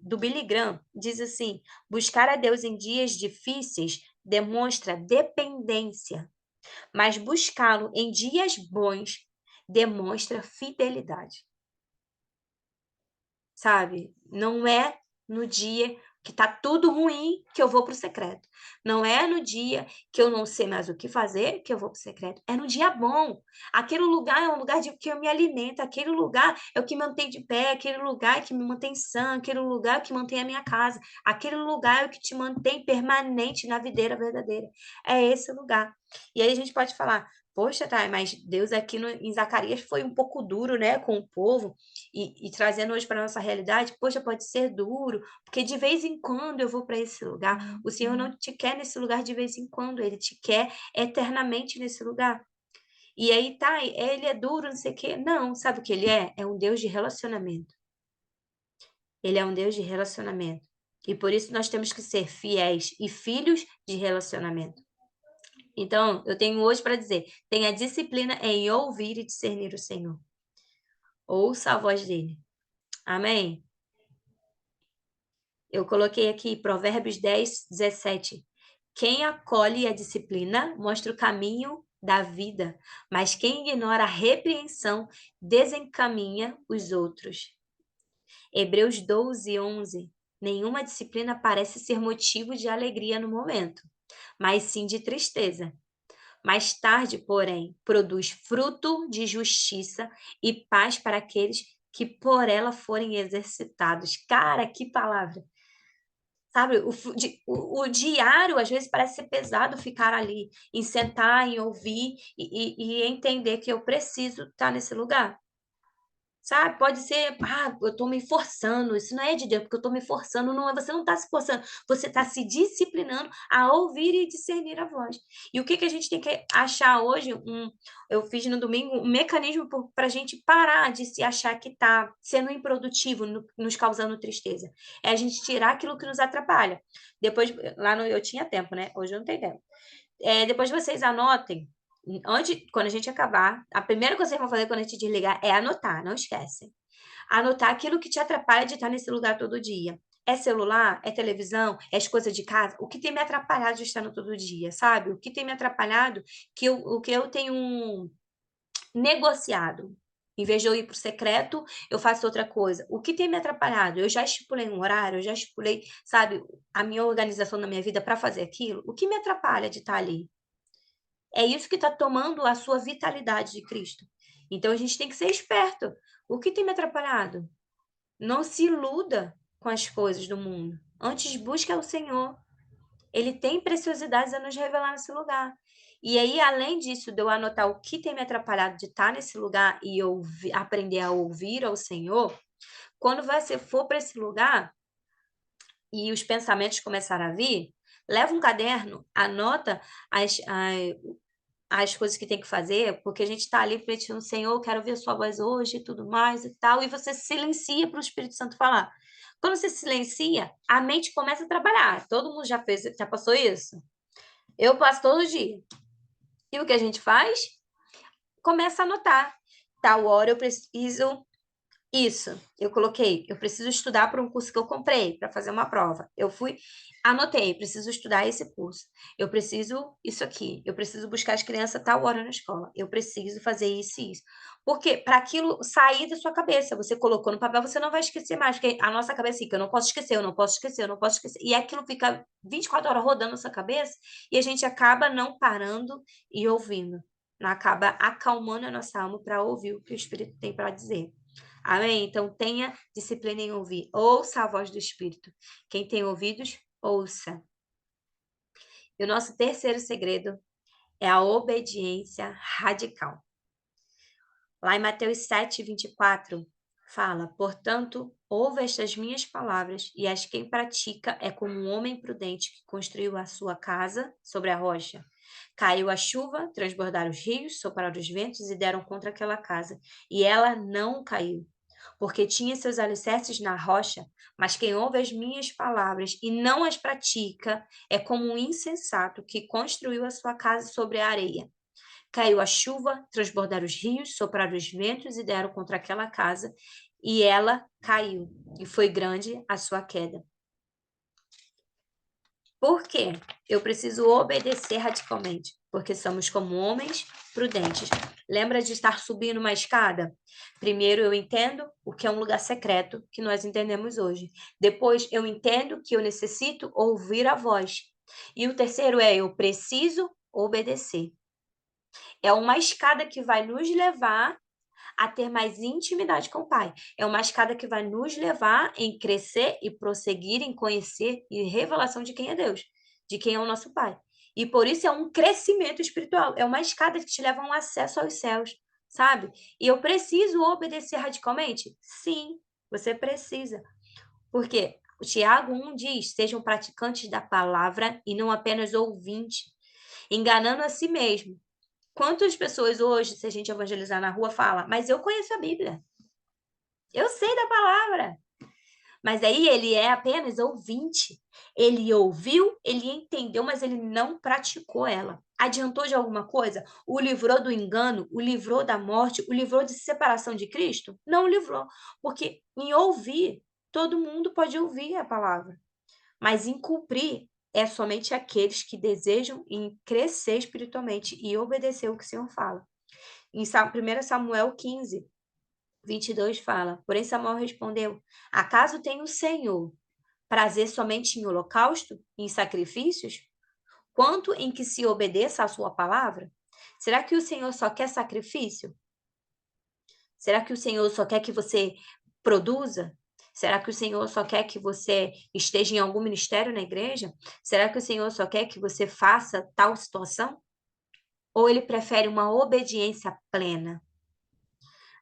do Billy Graham diz assim: buscar a Deus em dias difíceis demonstra dependência, mas buscá-lo em dias bons demonstra fidelidade. Sabe? Não é no dia que tá tudo ruim que eu vou pro secreto. Não é no dia que eu não sei mais o que fazer que eu vou pro secreto. É no dia bom. Aquele lugar é um lugar que eu me alimento, aquele lugar é o que me mantém de pé, aquele lugar é que me mantém sã, aquele lugar é o que mantém a minha casa, aquele lugar é o que te mantém permanente na videira verdadeira. É esse lugar. E aí a gente pode falar: poxa, tá, mas Deus aqui em Zacarias foi um pouco duro, né, com o povo, e trazendo hoje para a nossa realidade. Poxa, pode ser duro, porque de vez em quando eu vou para esse lugar. O Senhor não te quer nesse lugar de vez em quando, Ele te quer eternamente nesse lugar. E aí, tá, ele é duro, não sei o quê. Não, sabe o que ele é? É um Deus de relacionamento. Ele é um Deus de relacionamento. E por isso nós temos que ser fiéis e filhos de relacionamento. Então, eu tenho hoje para dizer: tenha disciplina em ouvir e discernir o Senhor. Ouça a voz dele. Amém? Eu coloquei aqui Provérbios 10:17. Quem acolhe a disciplina mostra o caminho da vida, mas quem ignora a repreensão desencaminha os outros. Hebreus 12:11. Nenhuma disciplina parece ser motivo de alegria no momento, mas sim de tristeza. Mais tarde, porém, produz fruto de justiça e paz para aqueles que por ela forem exercitados. Cara, que palavra! Sabe, o diário às vezes parece ser pesado ficar ali, em sentar, em ouvir e entender que eu preciso estar nesse lugar. Sabe? Pode ser, eu estou me forçando. Isso não é de Deus, porque eu estou me forçando. Não, você não está se forçando. Você está se disciplinando a ouvir e discernir a voz. E o que a gente tem que achar hoje? Eu fiz no domingo um mecanismo para a gente parar de se achar que está sendo improdutivo, nos causando tristeza. É a gente tirar aquilo que nos atrapalha. Depois, eu tinha tempo, né? Hoje eu não tenho tempo. Depois vocês anotem. Quando a gente acabar, a primeira coisa que vocês vão fazer quando a gente desligar é anotar, não esquecem. Anotar aquilo que te atrapalha de estar nesse lugar todo dia. É celular? É televisão? É as coisas de casa? O que tem me atrapalhado de estar no todo dia, sabe? O que tem me atrapalhado, o que eu tenho negociado. Em vez de eu ir para o secreto, eu faço outra coisa. O que tem me atrapalhado? Eu já estipulei um horário, eu já estipulei, sabe, a minha organização da minha vida para fazer aquilo. O que me atrapalha de estar ali? É isso que está tomando a sua vitalidade de Cristo. Então a gente tem que ser esperto. O que tem me atrapalhado? Não se iluda com as coisas do mundo. Antes busque ao Senhor. Ele tem preciosidades a nos revelar nesse lugar. E aí, além disso, de eu anotar o que tem me atrapalhado de estar nesse lugar e aprender a ouvir ao Senhor, quando você for para esse lugar, e os pensamentos começaram a vir, leva um caderno, anota as coisas que tem que fazer, porque a gente está ali pedindo, Senhor, quero ouvir a sua voz hoje e tudo mais e tal, e você silencia para o Espírito Santo falar. Quando você silencia, a mente começa a trabalhar. Todo mundo já fez, já passou isso? Eu passo todo dia. E o que a gente faz? Começa a anotar. Tal hora eu preciso isso. Eu coloquei, eu preciso estudar para um curso que eu comprei para fazer uma prova. Eu fui, anotei, preciso estudar esse curso. Eu preciso isso aqui. Eu preciso buscar as crianças tal hora na escola. Eu preciso fazer isso e isso. Porque para aquilo sair da sua cabeça, você colocou no papel, você não vai esquecer mais, porque a nossa cabeça fica, eu não posso esquecer, eu não posso esquecer, eu não posso esquecer. E aquilo fica 24 horas rodando na sua cabeça e a gente acaba não parando e ouvindo. Acaba acalmando a nossa alma para ouvir o que o Espírito tem para dizer. Amém? Então, tenha disciplina em ouvir. Ouça a voz do Espírito. Quem tem ouvidos, ouça. E o nosso terceiro segredo é a obediência radical. Lá em Mateus 7, 24, fala, portanto, ouve estas minhas palavras, e as quem pratica é como um homem prudente que construiu a sua casa sobre a rocha. Caiu a chuva, transbordaram os rios, sopraram os ventos e deram contra aquela casa, e ela não caiu, porque tinha seus alicerces na rocha. Mas quem ouve as minhas palavras e não as pratica é como um insensato que construiu a sua casa sobre a areia. Caiu a chuva, transbordaram os rios, sopraram os ventos e deram contra aquela casa, e ela caiu, e foi grande a sua queda. Por quê? Eu preciso obedecer radicalmente, porque somos como homens prudentes. Lembra de estar subindo uma escada? Primeiro eu entendo o que é um lugar secreto, que nós entendemos hoje. Depois eu entendo que eu necessito ouvir a voz. E o terceiro é eu preciso obedecer. É uma escada que vai nos levar a ter mais intimidade com o Pai. É uma escada que vai nos levar em crescer e prosseguir em conhecer e revelação de quem é Deus, de quem é o nosso Pai. E por isso é um crescimento espiritual. É uma escada que te leva a um acesso aos céus, sabe? E eu preciso obedecer radicalmente? Sim, você precisa. Porque o Tiago 1 diz, sejam praticantes da palavra e não apenas ouvintes, enganando a si mesmo. Quantas pessoas hoje, se a gente evangelizar na rua, fala, mas eu conheço a Bíblia. Eu sei da palavra. Mas aí ele é apenas ouvinte. Ele ouviu, ele entendeu, mas ele não praticou ela. Adiantou de alguma coisa? O livrou do engano? O livrou da morte? O livrou de separação de Cristo? Não o livrou. Porque em ouvir, todo mundo pode ouvir a palavra. Mas em cumprir, é somente aqueles que desejam em crescer espiritualmente e obedecer o que o Senhor fala. Em 1 Samuel 15, 22 fala, porém Samuel respondeu, acaso tem o Senhor prazer somente em holocausto, em sacrifícios? Quanto em que se obedeça à sua palavra? Será que o Senhor só quer sacrifício? Será que o Senhor só quer que você produza? Será que o Senhor só quer que você esteja em algum ministério na igreja? Será que o Senhor só quer que você faça tal situação? Ou ele prefere uma obediência plena?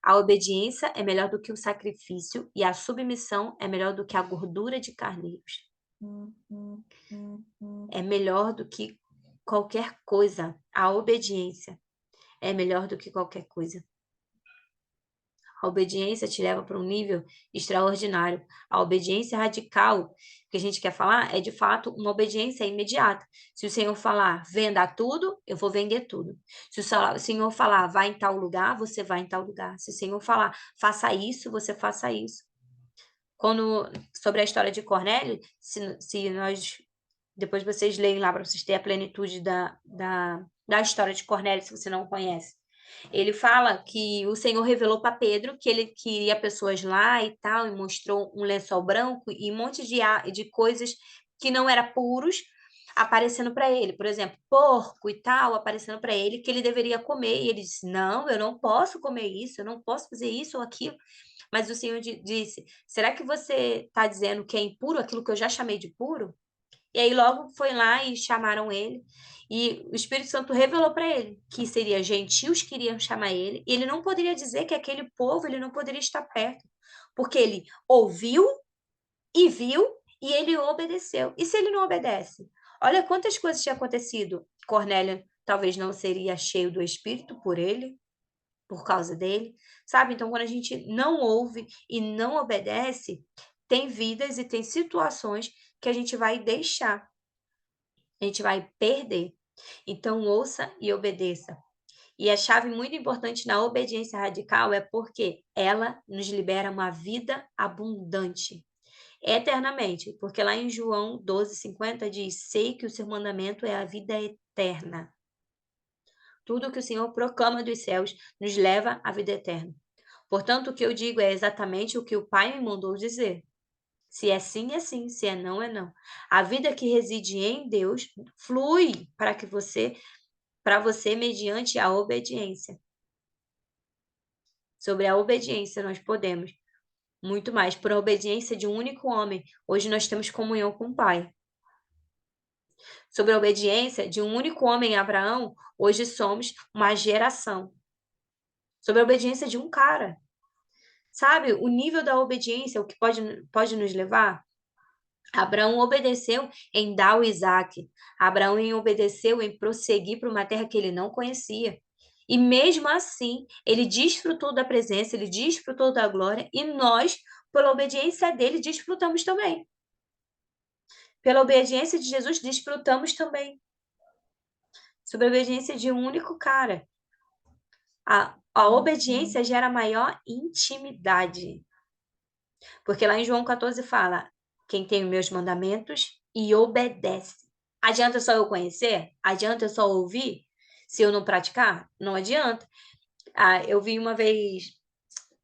A obediência é melhor do que o sacrifício e a submissão é melhor do que a gordura de carneiros. É melhor do que qualquer coisa. A obediência é melhor do que qualquer coisa. A obediência te leva para um nível extraordinário. A obediência radical que a gente quer falar é, de fato, uma obediência imediata. Se o Senhor falar, venda tudo, eu vou vender tudo. Se o Senhor falar, vai em tal lugar, você vai em tal lugar. Se o Senhor falar, faça isso, você faça isso. Sobre a história de Cornélio, se nós... Depois vocês leem lá para vocês terem a plenitude da história de Cornélio, se você não conhece. Ele fala que o Senhor revelou para Pedro que ele queria pessoas lá e tal, e mostrou um lençol branco e um monte de coisas que não eram puros aparecendo para ele. Por exemplo, porco e tal, aparecendo para ele, que ele deveria comer. E ele disse, não, eu não posso comer isso, eu não posso fazer isso ou aquilo. Mas o Senhor disse, será que você está dizendo que é impuro aquilo que eu já chamei de puro? E aí logo foi lá e chamaram ele. E o Espírito Santo revelou para ele que seria gentios que iriam chamar ele. E ele não poderia dizer que aquele povo ele não poderia estar perto. Porque ele ouviu e viu E ele obedeceu. E se ele não obedece? Olha quantas coisas tinham acontecido. Cornélio talvez não seria cheio do Espírito por ele, por causa dele, sabe? Então, quando a gente não ouve e não obedece, tem vidas e tem situações que a gente vai deixar, a gente vai perder. Então, ouça e obedeça. E a chave muito importante na obediência radical é porque ela nos libera uma vida abundante, eternamente. Porque lá em João 12:50 diz: sei que o seu mandamento é a vida eterna. Tudo que o Senhor proclama dos céus nos leva à vida eterna. Portanto, o que eu digo é exatamente o que o Pai me mandou dizer. Se é sim, é sim. Se é não, é não. A vida que reside em Deus flui para você mediante a obediência. Sobre a obediência nós podemos muito mais. Por obediência de um único homem, hoje nós temos comunhão com o Pai. Sobre a obediência de um único homem, Abraão, hoje somos uma geração. Sobre a obediência de um cara. Sabe, o nível da obediência, o que pode nos levar? Abraão obedeceu em dar o Isaac. Abraão obedeceu em prosseguir para uma terra que ele não conhecia. E mesmo assim, ele desfrutou da presença, ele desfrutou da glória, e nós, pela obediência dele, desfrutamos também. Pela obediência de Jesus, desfrutamos também. Sobre a obediência de um único cara. A obediência gera maior intimidade. Porque lá em João 14 fala: quem tem os meus mandamentos e obedece. Adianta só eu conhecer? Adianta eu só ouvir? Se eu não praticar? Não adianta. Eu vi uma vez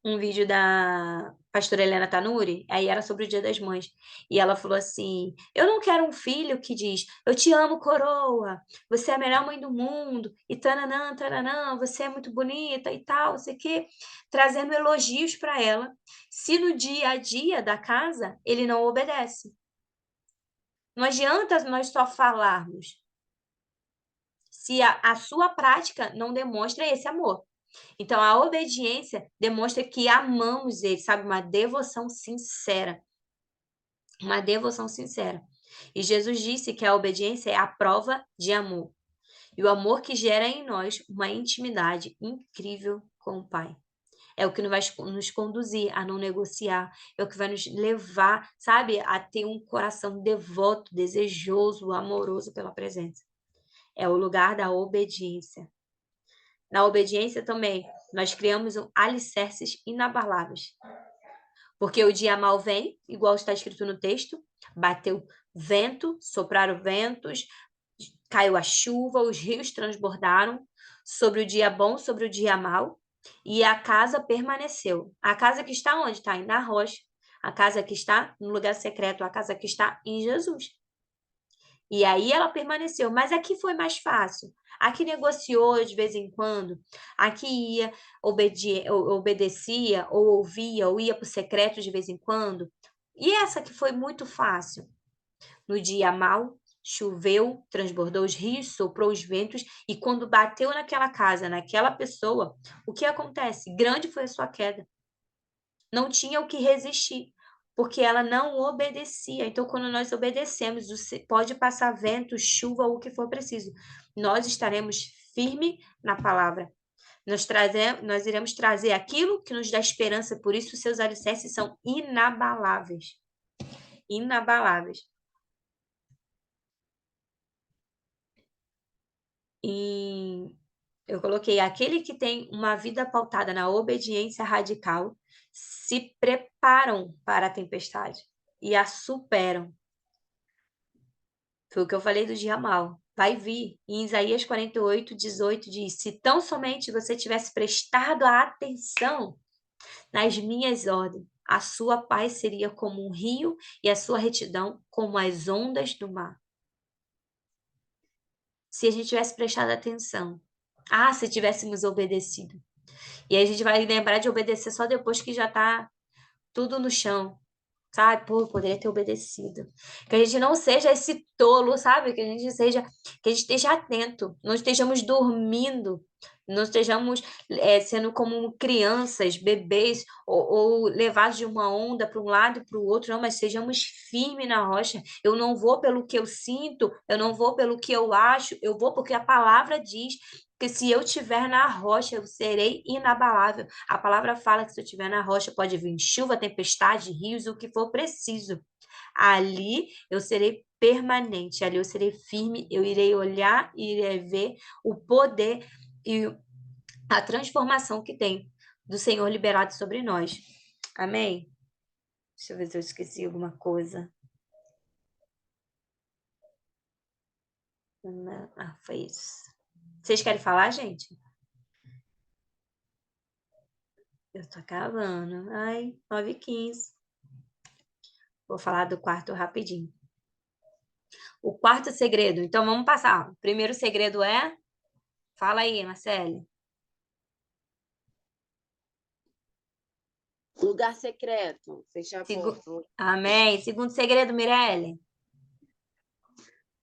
um vídeo da pastora Helena Tanuri, aí era sobre o Dia das Mães. E ela falou assim: eu não quero um filho que diz, eu te amo, coroa, você é a melhor mãe do mundo, e tananã, tananã, você é muito bonita e tal, não sei o quê, trazendo elogios para ela, se no dia a dia da casa ele não obedece. Não adianta nós só falarmos, se a sua prática não demonstra esse amor. Então, a obediência demonstra que amamos ele, sabe? Uma devoção sincera. Uma devoção sincera. E Jesus disse que a obediência é a prova de amor. E o amor que gera em nós uma intimidade incrível com o Pai. É o que vai nos conduzir a não negociar, é o que vai nos levar, sabe, a ter um coração devoto, desejoso, amoroso pela presença. É o lugar da obediência. Na obediência também, nós criamos alicerces inabaláveis. Porque o dia mal vem, igual está escrito no texto, bateu vento, sopraram ventos, caiu a chuva, os rios transbordaram sobre o dia bom, sobre o dia mau, e a casa permaneceu. A casa que está onde? Está na rocha. A casa que está no lugar secreto, a casa que está em Jesus. E aí ela permaneceu. Mas aqui foi mais fácil. Aqui negociou de vez em quando. Aqui ia, obedecia, ou ouvia, ou ia para o secreto de vez em quando. E essa que foi muito fácil. No dia mau, choveu, transbordou os rios, soprou os ventos, e quando bateu naquela casa, naquela pessoa, o que acontece? Grande foi a sua queda. Não tinha o que resistir, porque ela não obedecia. Então, quando nós obedecemos, pode passar vento, chuva, ou o que for preciso, nós estaremos firmes na palavra. Nós iremos trazer aquilo que nos dá esperança, por isso seus alicerces são inabaláveis. Inabaláveis. E eu coloquei: aquele que tem uma vida pautada na obediência radical se preparam para a tempestade e a superam. Foi o que eu falei do dia mal. Vai vir. Em Isaías 48:18 diz: se tão somente você tivesse prestado a atenção nas minhas ordens, a sua paz seria como um rio e a sua retidão como as ondas do mar. Se a gente tivesse prestado atenção. Se tivéssemos obedecido. E aí a gente vai lembrar de obedecer só depois que já está tudo no chão. sabe? Pô, eu poderia ter obedecido. Que a gente não seja esse tolo, sabe? Que a gente esteja atento, não estejamos dormindo, não estejamos sendo como crianças, bebês, ou levados de uma onda para um lado e para o outro, não, mas sejamos firmes na rocha. Eu não vou pelo que eu sinto, eu não vou pelo que eu acho, eu vou porque a palavra diz que se eu estiver na rocha, eu serei inabalável. A palavra fala que se eu estiver na rocha, pode vir chuva, tempestade, rios, o que for preciso. Ali eu serei permanente, ali eu serei firme, eu irei olhar e irei ver o poder e a transformação que tem do Senhor liberado sobre nós. Amém? Deixa eu ver se eu esqueci alguma coisa. Ah, foi isso. Vocês querem falar, gente? Eu tô acabando. Ai, 9h15. Vou falar do quarto rapidinho. O quarto segredo. Então, vamos passar. O primeiro segredo é... Fala aí, Marcele. Lugar secreto, fechar a Segu- porta. Amém. Segundo segredo, Mirelle.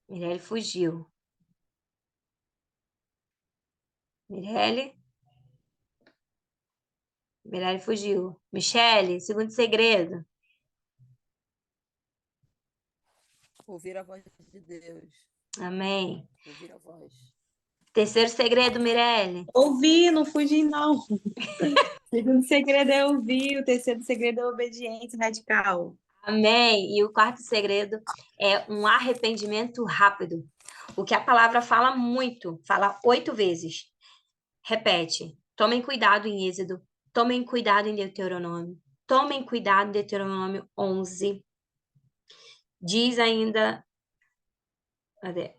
Mirelle fugiu. Mirelle? Mirelle fugiu. Michele, segundo segredo. Ouvir a voz de Deus. Amém. Ouvir a voz. Terceiro segredo, Mirelle. Ouvi, não fugi, não. Segundo segredo é ouvir, o terceiro segredo é obediência radical. Amém. E o quarto segredo é um arrependimento rápido. O que a palavra fala muito, fala 8 vezes. Repete. Tomem cuidado em Êxodo. Tomem cuidado em Deuteronômio. Tomem cuidado em Deuteronômio 11. Diz ainda cadê?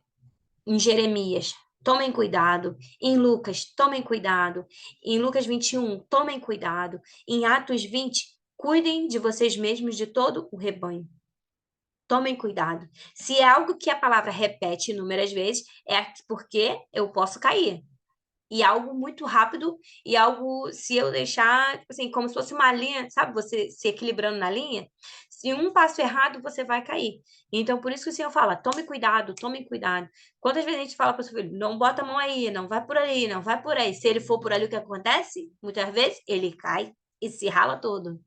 Em Jeremias. Tomem cuidado. Em Lucas, tomem cuidado. Em Lucas 21, tomem cuidado. Em Atos 20, cuidem de vocês mesmos de todo o rebanho. Tomem cuidado. Se é algo que a palavra repete inúmeras vezes, é porque eu posso cair. E algo muito rápido, e algo, se eu deixar, tipo assim, como se fosse uma linha, sabe? Você se equilibrando na linha. Se um passo errado, você vai cair. Então, por isso que o Senhor fala, tome cuidado, tome cuidado. Quantas vezes a gente fala para o seu filho, não bota a mão aí, não vai por ali, não vai por aí. Se ele for por ali, o que acontece? Muitas vezes, ele cai e se rala todo.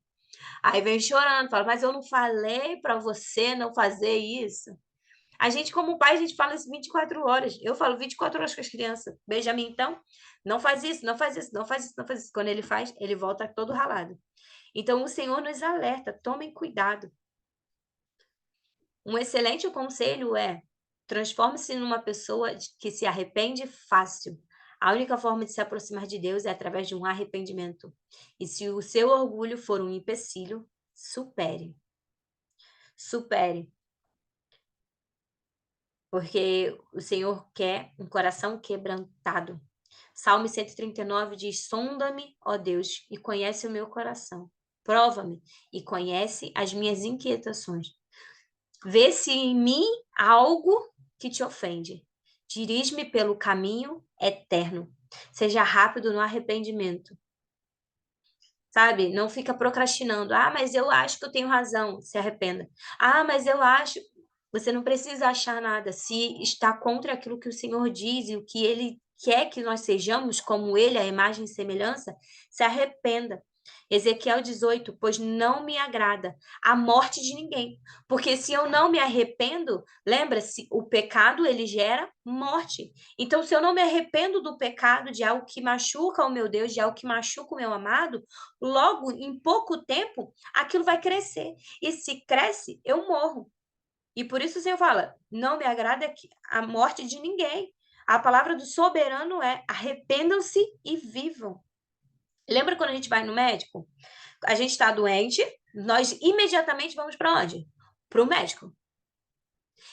Aí vem chorando, fala, mas eu não falei para você não fazer isso. A gente, como pai, a gente fala isso 24 horas. Eu falo 24 horas com as crianças. Benjamin, então, não faz isso, não faz isso, não faz isso, não faz isso. Quando ele faz, ele volta todo ralado. Então, o Senhor nos alerta, tomem cuidado. Um excelente conselho é, transforme-se numa pessoa que se arrepende fácil. A única forma de se aproximar de Deus é através de um arrependimento. E se o seu orgulho for um empecilho, supere. Supere. Porque o Senhor quer um coração quebrantado. Salmo 139 diz, sonda-me, ó Deus, e conhece o meu coração. Prova-me e conhece as minhas inquietações. Vê se em mim há algo que te ofende. Dirige-me pelo caminho eterno. Seja rápido no arrependimento. Sabe? Não fica procrastinando. Ah, mas eu acho que eu tenho razão. Se arrependa. Ah, mas eu acho... Você não precisa achar nada. Se está contra aquilo que o Senhor diz e o que Ele quer que nós sejamos, como Ele, a imagem e semelhança, se arrependa. Ezequiel 18, pois não me agrada a morte de ninguém. Porque se eu não me arrependo, lembra-se, o pecado ele gera morte. Então, se eu não me arrependo do pecado, de algo que machuca o meu Deus, de algo que machuca o meu amado, logo, em pouco tempo, aquilo vai crescer. E se cresce, eu morro. E por isso o Senhor fala, não me agrada a morte de ninguém. A palavra do soberano é, arrependam-se e vivam. Lembra quando a gente vai no médico? A gente está doente, nós imediatamente vamos para onde? Para o médico.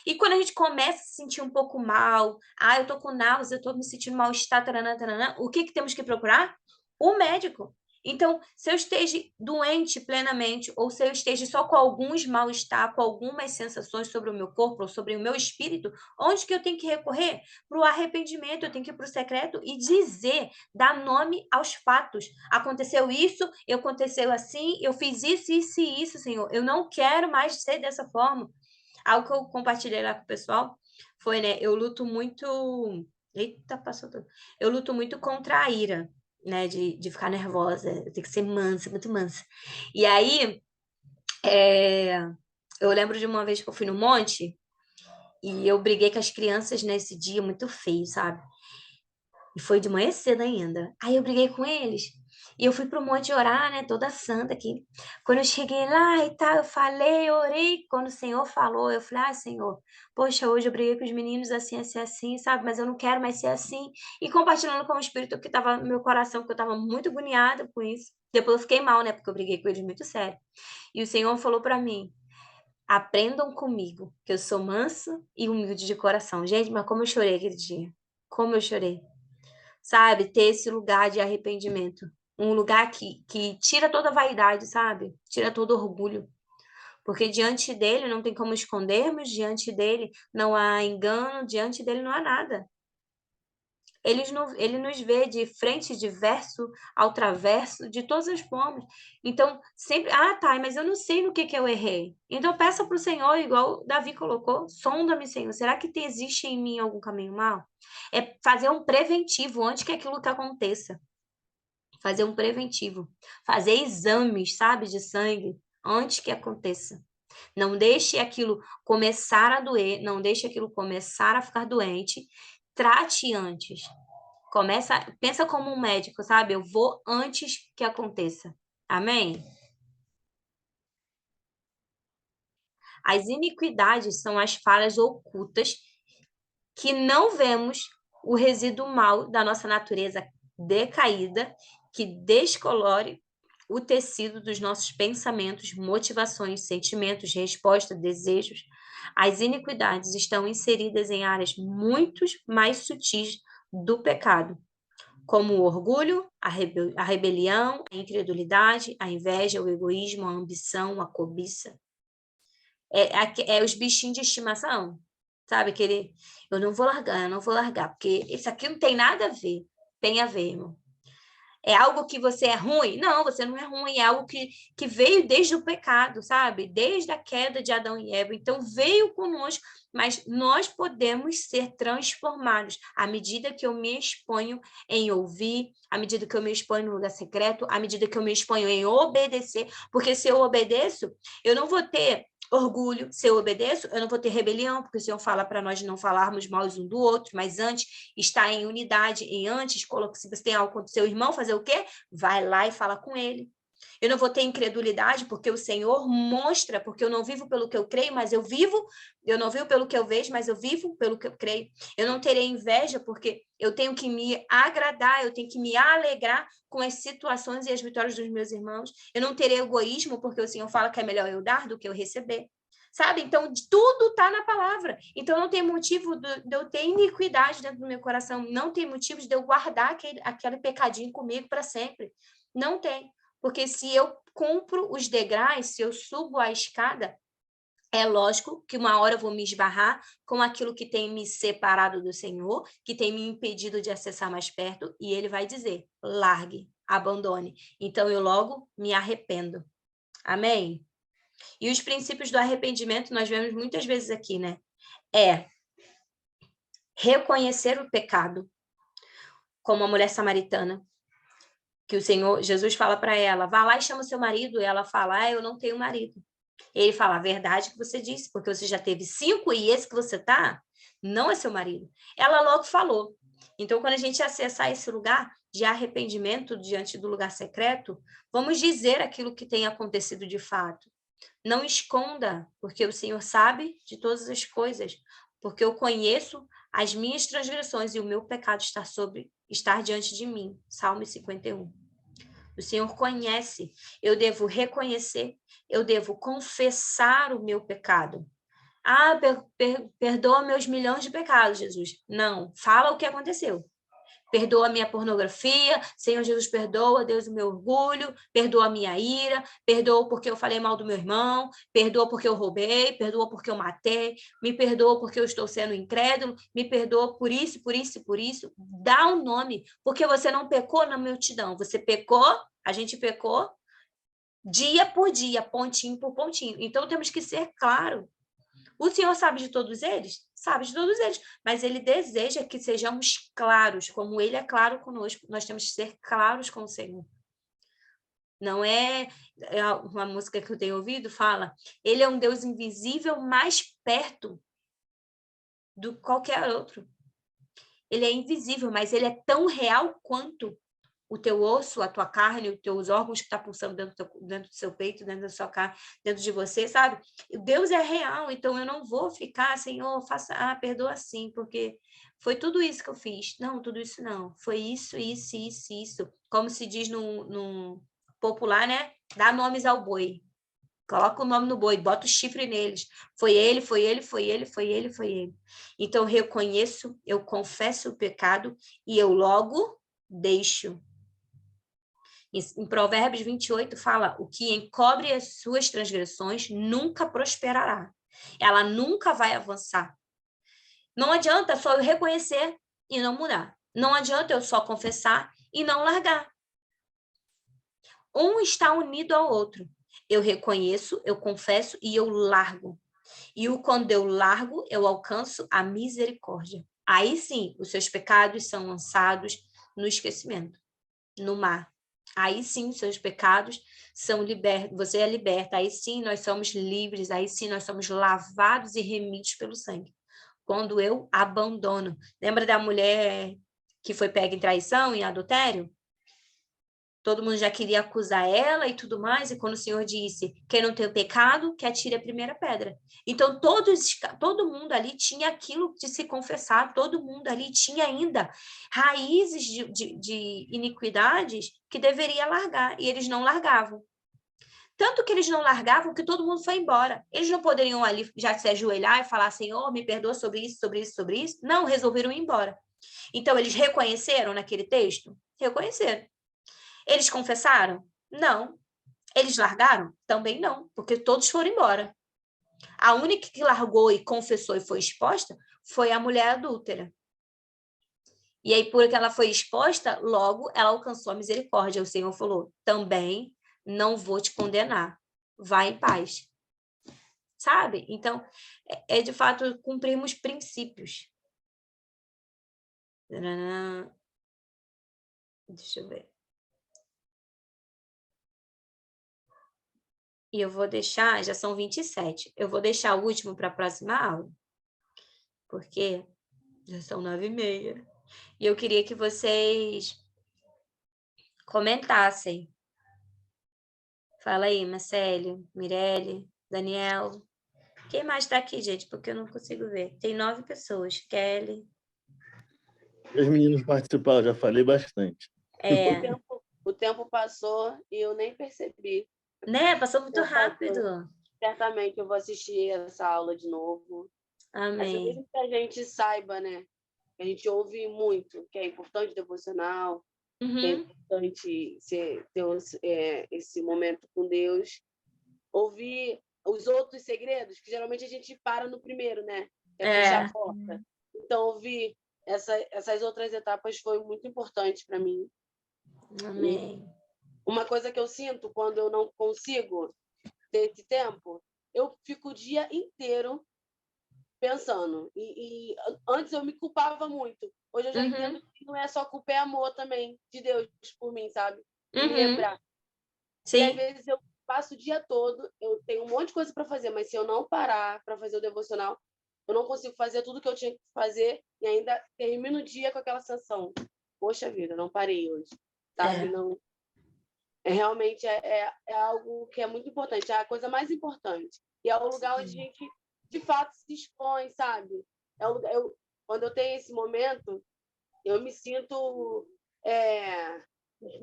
E quando a gente começa a se sentir um pouco mal, eu tô com náusea, eu tô me sentindo mal-estar, taranã, taranã, o que temos que procurar? O médico. Então, se eu esteja doente plenamente, ou se eu esteja só com alguns mal-estar, com algumas sensações sobre o meu corpo, ou sobre o meu espírito, onde que eu tenho que recorrer? Para o arrependimento, eu tenho que ir para o secreto e dizer, dar nome aos fatos. Aconteceu isso, aconteceu assim, eu fiz isso, isso e isso, Senhor. Eu não quero mais ser dessa forma. Algo que eu compartilhei lá com o pessoal foi, né, eu luto muito... Eita, passou tudo. Eu luto muito contra a ira, né, de ficar nervosa, eu tenho que ser mansa, muito mansa. E aí, eu lembro de uma vez que eu fui no monte e eu briguei com as crianças nesse dia muito feio, sabe? E foi de manhã cedo ainda. Aí eu briguei com eles. E eu fui pro monte orar, né? Toda santa aqui. Quando eu cheguei lá e tal, eu falei, eu orei. Quando o Senhor falou, eu falei, Senhor, poxa, hoje eu briguei com os meninos assim, assim, assim, sabe? Mas eu não quero mais ser assim. E compartilhando com o Espírito que estava no meu coração, porque eu estava muito agoniada com isso. Depois eu fiquei mal, né? Porque eu briguei com eles muito sério. E o Senhor falou para mim, aprendam comigo, que eu sou manso e humilde de coração. Gente, mas como eu chorei aquele dia. Como eu chorei. Sabe? Ter esse lugar de arrependimento. Um lugar que tira toda a vaidade, sabe? Tira todo o orgulho. Porque diante dele não tem como escondermos, diante dele não há engano, diante dele não há nada. Ele nos vê de frente, de verso ao traverso, de todas as formas. Então, sempre, tá, mas eu não sei no que eu errei. Então, peça para o Senhor, igual Davi colocou, sonda-me, Senhor, será que existe em mim algum caminho mal? É fazer um preventivo antes que aquilo que aconteça. Fazer um preventivo. Fazer exames, sabe, de sangue, antes que aconteça. Não deixe aquilo começar a doer, não deixe aquilo começar a ficar doente. Trate antes. Pensa como um médico, sabe? Eu vou antes que aconteça. Amém? As iniquidades são as falhas ocultas que não vemos o resíduo mal da nossa natureza decaída, que descolore o tecido dos nossos pensamentos, motivações, sentimentos, respostas, desejos. As iniquidades estão inseridas em áreas muito mais sutis do pecado, como o orgulho, a rebelião, a incredulidade, a inveja, o egoísmo, a ambição, a cobiça. É os bichinhos de estimação, sabe? Eu não vou largar, porque isso aqui não tem nada a ver. Tem a ver, irmão. É algo que você é ruim? Não, você não é ruim, é algo que veio desde o pecado, sabe? Desde a queda de Adão e Eva. Então, veio conosco, mas nós podemos ser transformados à medida que eu me exponho em ouvir, à medida que eu me exponho no lugar secreto, à medida que eu me exponho em obedecer, porque se eu obedeço, eu não vou ter orgulho, se eu obedeço, eu não vou ter rebelião, porque o Senhor fala para nós não falarmos mal um do outro, mas antes estar em unidade, se você tem algo contra o seu irmão, fazer o quê? Vai lá e fala com ele. Eu não vou ter incredulidade, porque o Senhor mostra, porque eu não vivo pelo que eu creio, mas eu não vivo pelo que eu vejo, mas eu vivo pelo que eu creio. Eu não terei inveja, porque eu tenho que me agradar, eu tenho que me alegrar com as situações e as vitórias dos meus irmãos. Eu não terei egoísmo, porque o Senhor fala que é melhor eu dar do que eu receber. Sabe? Então, tudo está na palavra. Então, não tem motivo de eu ter iniquidade dentro do meu coração. Não tem motivo de eu guardar aquele pecadinho comigo para sempre. Não tem. Porque se eu cumpro os degraus, se eu subo a escada, é lógico que uma hora eu vou me esbarrar com aquilo que tem me separado do Senhor, que tem me impedido de acessar mais perto, e ele vai dizer, largue, abandone. Então, eu logo me arrependo. Amém? E os princípios do arrependimento, nós vemos muitas vezes aqui, né? É reconhecer o pecado, como a mulher samaritana, que o Senhor, Jesus fala para ela, vá lá e chama seu marido, e ela fala, eu não tenho marido. Ele fala, a verdade que você disse, porque você já teve 5 e esse que você tá, não é seu marido. Ela logo falou. Então, quando a gente acessar esse lugar de arrependimento diante do lugar secreto, vamos dizer aquilo que tem acontecido de fato. Não esconda, porque o Senhor sabe de todas as coisas, porque eu conheço as minhas transgressões e o meu pecado estar diante de mim. Salmo 51. O Senhor conhece, eu devo reconhecer, eu devo confessar o meu pecado. Perdoa meus milhões de pecados, Jesus. Não, fala o que aconteceu. perdoa a minha pornografia, Senhor Jesus, perdoa, Deus, o meu orgulho, perdoa a minha ira, perdoa porque eu falei mal do meu irmão, perdoa porque eu roubei, perdoa porque eu matei, me perdoa porque eu estou sendo incrédulo, me perdoa por isso, por isso e por isso. Dá um nome, porque você não pecou na multidão, você pecou, a gente pecou dia por dia, pontinho por pontinho. Então, temos que ser claro. O Senhor sabe de todos eles? Sabe de todos eles, mas Ele deseja que sejamos claros, como Ele é claro conosco. Nós temos que ser claros com o Senhor. Não é uma música que eu tenho ouvido, fala, Ele é um Deus invisível mais perto do que qualquer outro. Ele é invisível, mas Ele é tão real quanto o teu osso, a tua carne, os teus órgãos que estão pulsando dentro do seu peito, dentro da sua carne, dentro de você, sabe? Deus é real, então eu não vou ficar, Senhor, perdoa sim, porque foi tudo isso que eu fiz. Não, tudo isso não. Foi isso, isso, isso, isso. Como se diz no popular, né? Dá nomes ao boi. Coloca o nome no boi, bota o chifre neles. Foi ele, foi ele, foi ele, foi ele, foi ele. Então, eu reconheço, eu confesso o pecado e eu logo deixo. Em Provérbios 28 fala, o que encobre as suas transgressões nunca prosperará. Ela nunca vai avançar. Não adianta só eu reconhecer e não mudar. Não adianta eu só confessar e não largar. Um está unido ao outro. Eu reconheço, eu confesso e eu largo. E quando eu largo, eu alcanço a misericórdia. Aí sim, os seus pecados são lançados no esquecimento, no mar. Aí sim, os seus pecados são libertos, você é liberta. Aí sim, nós somos livres. Aí sim, nós somos lavados e remidos pelo sangue. Quando eu abandono. Lembra da mulher que foi pega em traição, em adultério? Todo mundo já queria acusar ela e tudo mais, e quando o Senhor disse, quem não tem o pecado, que atire a primeira pedra. Então, todo mundo ali tinha aquilo de se confessar, todo mundo ali tinha ainda raízes de iniquidades que deveria largar, e eles não largavam. Tanto que eles não largavam que todo mundo foi embora. Eles não poderiam ali já se ajoelhar e falar, Senhor, me perdoa sobre isso, sobre isso, sobre isso. Não, resolveram ir embora. Então, eles reconheceram naquele texto? Reconheceram. Eles confessaram? Não. Eles largaram? Também não, porque todos foram embora. A única que largou e confessou e foi exposta foi a mulher adúltera. E aí, porque ela foi exposta, logo ela alcançou a misericórdia. O Senhor falou, também não vou te condenar. Vai em paz. Sabe? Então, é de fato cumprirmos princípios. Deixa eu ver. E eu vou deixar, já são 27. Eu vou deixar o último para a próxima aula, porque já são 9h30. E eu queria que vocês comentassem. Fala aí, Marcelo, Mirelle, Daniel. Quem mais está aqui, gente? Porque eu não consigo ver. Tem 9 pessoas. Kelly. Os meninos participaram, já falei bastante. O tempo passou e eu nem percebi. Né? Passou muito rápido. Certamente eu vou assistir essa aula de novo. Amém. Mesmo que a gente saiba, né? A gente ouve muito, que é importante devocional, que é importante ter esse momento com Deus. Ouvir os outros segredos, que geralmente a gente para no primeiro, né? É fechar a porta. Então, ouvir essas outras etapas foi muito importante para mim. Amém. Uma coisa que eu sinto quando eu não consigo ter esse tempo, eu fico o dia inteiro pensando. E antes eu me culpava muito. Hoje eu já entendo que não é só culpa, é amor também de Deus por mim, sabe? Me lembrar. Sim. E às vezes eu passo o dia todo, eu tenho um monte de coisa para fazer, mas se eu não parar para fazer o devocional, eu não consigo fazer tudo que eu tinha que fazer e ainda termino o dia com aquela sensação. Poxa vida, não parei hoje, sabe? Não. Realmente é algo que é muito importante, é a coisa mais importante. E é o lugar onde a gente, de fato, se expõe, sabe? É o lugar, quando eu tenho esse momento, eu me sinto...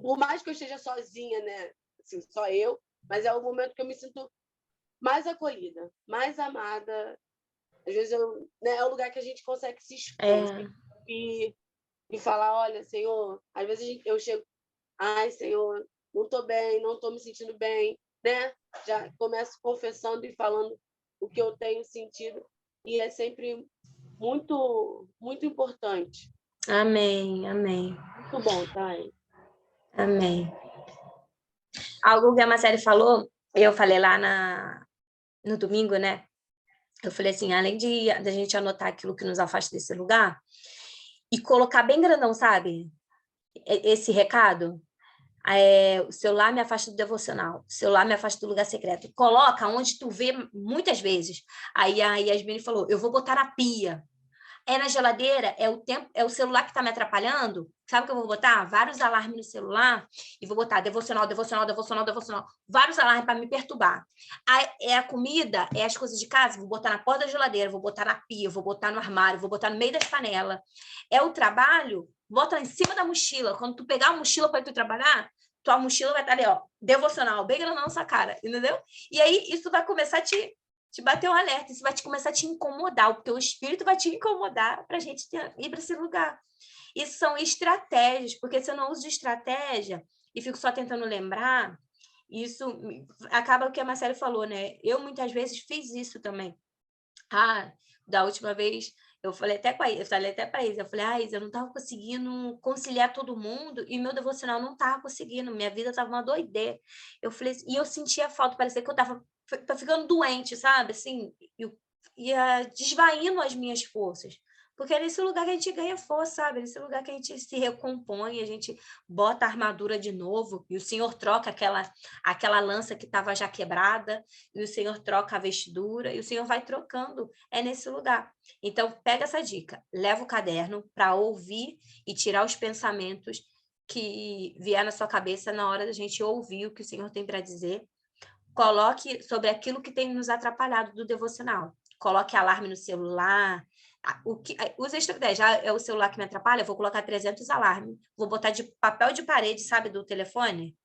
por mais que eu esteja sozinha, né? Assim, só eu, mas é o momento que eu me sinto mais acolhida, mais amada. Às vezes é o lugar que a gente consegue se expor, e falar, olha, Senhor, às vezes eu chego, ai, Senhor, não estou bem, não estou me sentindo bem, né? Já começo confessando e falando o que eu tenho sentido, e é sempre muito, muito importante. Amém, amém, Muito bom, Thay. amém. Algo que a Marcele falou, eu falei lá no domingo, né? Eu falei assim, além da gente anotar aquilo que nos afasta desse lugar, e colocar bem grandão, sabe? Esse recado. O celular me afasta do devocional, o celular me afasta do lugar secreto. Coloca onde tu vê muitas vezes. Aí a Yasmine falou, eu vou botar na pia. É na geladeira, é o celular que está me atrapalhando. Sabe o que eu vou botar? Vários alarmes no celular e vou botar devocional, devocional, devocional, devocional. Vários alarmes para me perturbar. É a comida, é as coisas de casa, vou botar na porta da geladeira, vou botar na pia, vou botar no armário, vou botar no meio das panelas. É o trabalho, bota lá em cima da mochila. Quando tu pegar a mochila para tu trabalhar, tua mochila vai estar ali, ó, devocional, bem grande na nossa cara, entendeu? E aí isso vai começar a te bater um alerta, isso vai começar a te incomodar, porque o espírito vai te incomodar para a gente ir para esse lugar. Isso são estratégias, porque se eu não uso de estratégia e fico só tentando lembrar, isso acaba o que a Marcela falou, né? Eu muitas vezes fiz isso também. Da última vez, eu falei até para eles, eu falei, eu não estava conseguindo conciliar todo mundo e meu devocional não estava conseguindo, minha vida estava uma doideira. Eu falei, e eu sentia falta, parecia que eu estava ficando doente, sabe? Assim, eu ia desvaindo as minhas forças. Porque é nesse lugar que a gente ganha força, sabe? É nesse lugar que a gente se recompõe, a gente bota a armadura de novo e o Senhor troca aquela lança que estava já quebrada e o Senhor troca a vestidura e o Senhor vai trocando. É nesse lugar. Então, pega essa dica, leva o caderno para ouvir e tirar os pensamentos que vier na sua cabeça na hora da gente ouvir o que o Senhor tem para dizer. Coloque sobre aquilo que tem nos atrapalhado do devocional. Coloque alarme no celular. Use a estratégia. É o celular que me atrapalha? Eu vou colocar 300 alarmes. Vou botar de papel de parede, sabe, do telefone?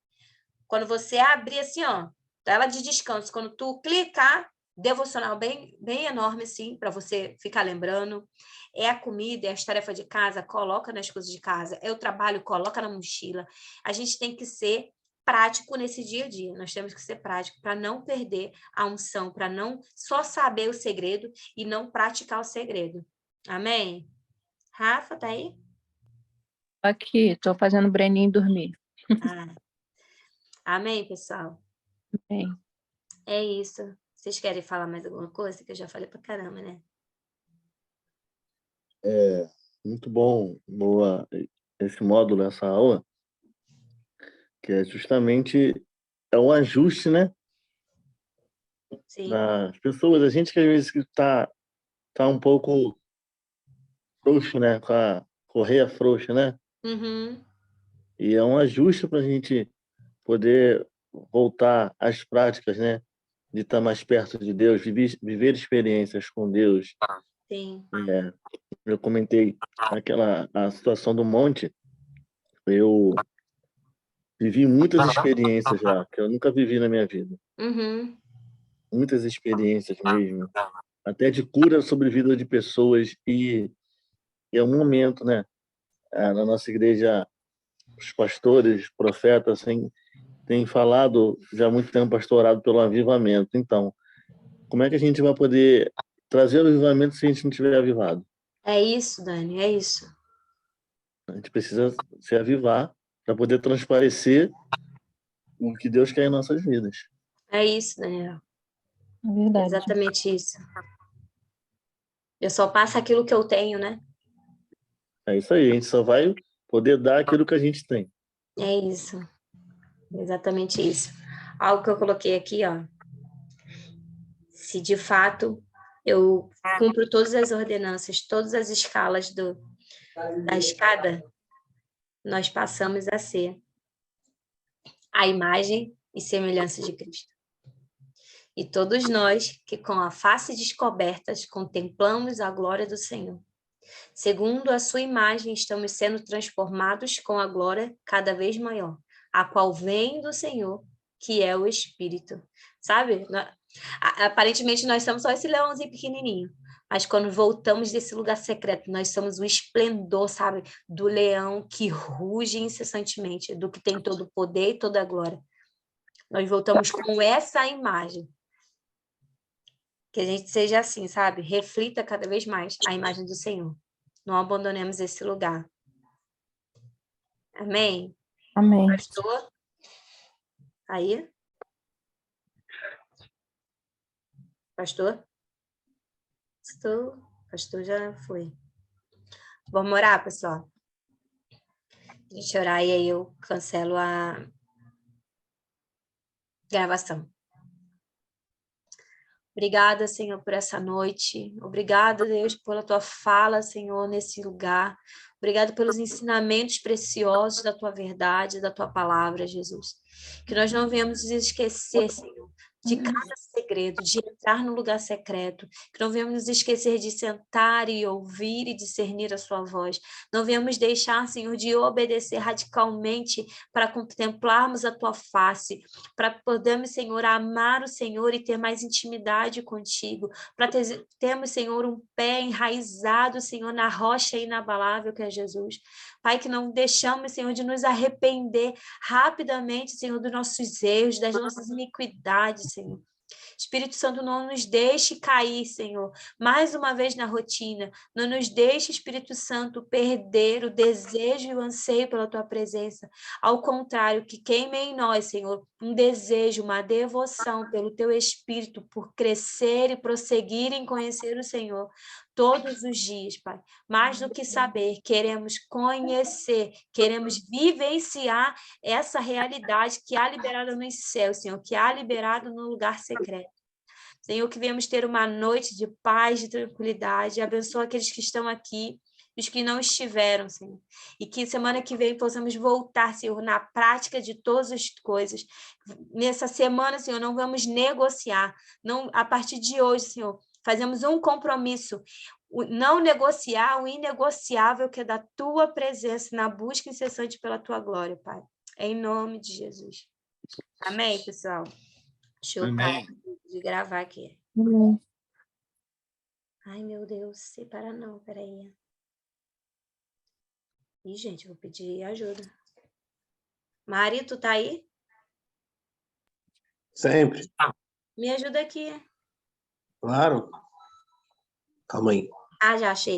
Quando você abrir assim, ó, tela de descanso, quando tu clicar, devocional bem, bem enorme, assim, para você ficar lembrando. É a comida, é as tarefas de casa, coloca nas coisas de casa. É o trabalho, coloca na mochila. A gente tem que ser prático nesse dia a dia. Nós temos que ser prático para não perder a unção, para não só saber o segredo e não praticar o segredo. Amém? Rafa, tá aí? Aqui, estou fazendo o Breninho dormir. Amém, pessoal? Bem, É isso. Vocês querem falar mais alguma coisa? Que eu já falei pra caramba, né? Muito bom, boa esse módulo, essa aula, que é justamente um ajuste, né, Sim. das pessoas. A gente que às vezes tá um pouco frouxo, né, com a correia frouxa, né? Uhum. E é um ajuste para a gente poder voltar às práticas, né, de estar mais perto de Deus, viver experiências com Deus. Sim. Eu comentei a situação do monte. Eu vivi muitas experiências já, que eu nunca vivi na minha vida. Uhum. Muitas experiências mesmo. Até de cura sobre vida de pessoas. E é um momento, né? Na nossa igreja, os pastores, profetas, assim, têm falado já há muito tempo, pastorado pelo avivamento. Então, como é que a gente vai poder trazer o avivamento se a gente não tiver avivado? É isso, Dani, é isso. A gente precisa se avivar para poder transparecer o que Deus quer em nossas vidas. É isso, Daniel. é verdade. Exatamente isso. Eu só passo aquilo que eu tenho, né? É isso aí, a gente só vai poder dar aquilo que a gente tem. É isso. Exatamente isso. Algo que eu coloquei aqui, ó. Se de fato eu cumpro todas as ordenanças, todas as escalas da escada, nós passamos a ser a imagem e semelhança de Cristo. E todos nós que com a face descoberta contemplamos a glória do Senhor. Segundo a sua imagem, estamos sendo transformados com a glória cada vez maior, a qual vem do Senhor, que é o Espírito. Sabe? Aparentemente nós somos só esse leãozinho pequenininho, Mas quando voltamos desse lugar secreto, nós somos o esplendor, sabe, do leão que ruge incessantemente, do que tem todo o poder e toda a glória. Nós voltamos com essa imagem. Que a gente seja assim, sabe? Reflita cada vez mais a imagem do Senhor. Não abandonemos esse lugar. Amém? Amém. Pastor? Aí? Pastor? Pastor já foi. Vamos orar, pessoal? A gente orar e aí eu cancelo a gravação. Obrigada, Senhor, por essa noite. Obrigada, Deus, pela tua fala, Senhor, nesse lugar. Obrigada pelos ensinamentos preciosos da tua verdade, da tua palavra, Jesus. Que nós não venhamos nos esquecer, Senhor, de cada segredo, de entrar no lugar secreto. Que não venhamos nos esquecer de sentar e ouvir e discernir a sua voz. Não venhamos deixar, Senhor, de obedecer radicalmente para contemplarmos a tua face, para podermos, Senhor, amar o Senhor e ter mais intimidade contigo, para termos, Senhor, um pé enraizado, Senhor, na rocha inabalável que é Jesus. Pai, que não deixamos, Senhor, de nos arrepender rapidamente, Senhor, dos nossos erros, das nossas iniquidades, Senhor. Espírito Santo, não nos deixe cair, Senhor, mais uma vez na rotina. Não nos deixe, Espírito Santo, perder o desejo e o anseio pela tua presença. Ao contrário, que queime em nós, Senhor, um desejo, uma devoção pelo teu Espírito, por crescer e prosseguir em conhecer o Senhor todos os dias, Pai. Mais do que saber, queremos conhecer, queremos vivenciar essa realidade que há liberada nos céus, Senhor, que há liberado no lugar secreto. Senhor, que venhamos ter uma noite de paz, de tranquilidade. Abençoa aqueles que estão aqui e os que não estiveram, Senhor. E que semana que vem possamos voltar, Senhor, na prática de todas as coisas. Nessa semana, Senhor, não vamos negociar. Não, a partir de hoje, Senhor, fazemos um compromisso. Não negociar o inegociável que é da tua presença na busca incessante pela tua glória, Pai. Em nome de Jesus. Amém, pessoal? Deixa eu parar de gravar aqui. Amém. Ai, meu Deus, separa não, peraí. Ih, gente, eu vou pedir ajuda. Mari, tu tá aí? Sempre. Me ajuda aqui. Claro. Calma aí. Ah, já achei.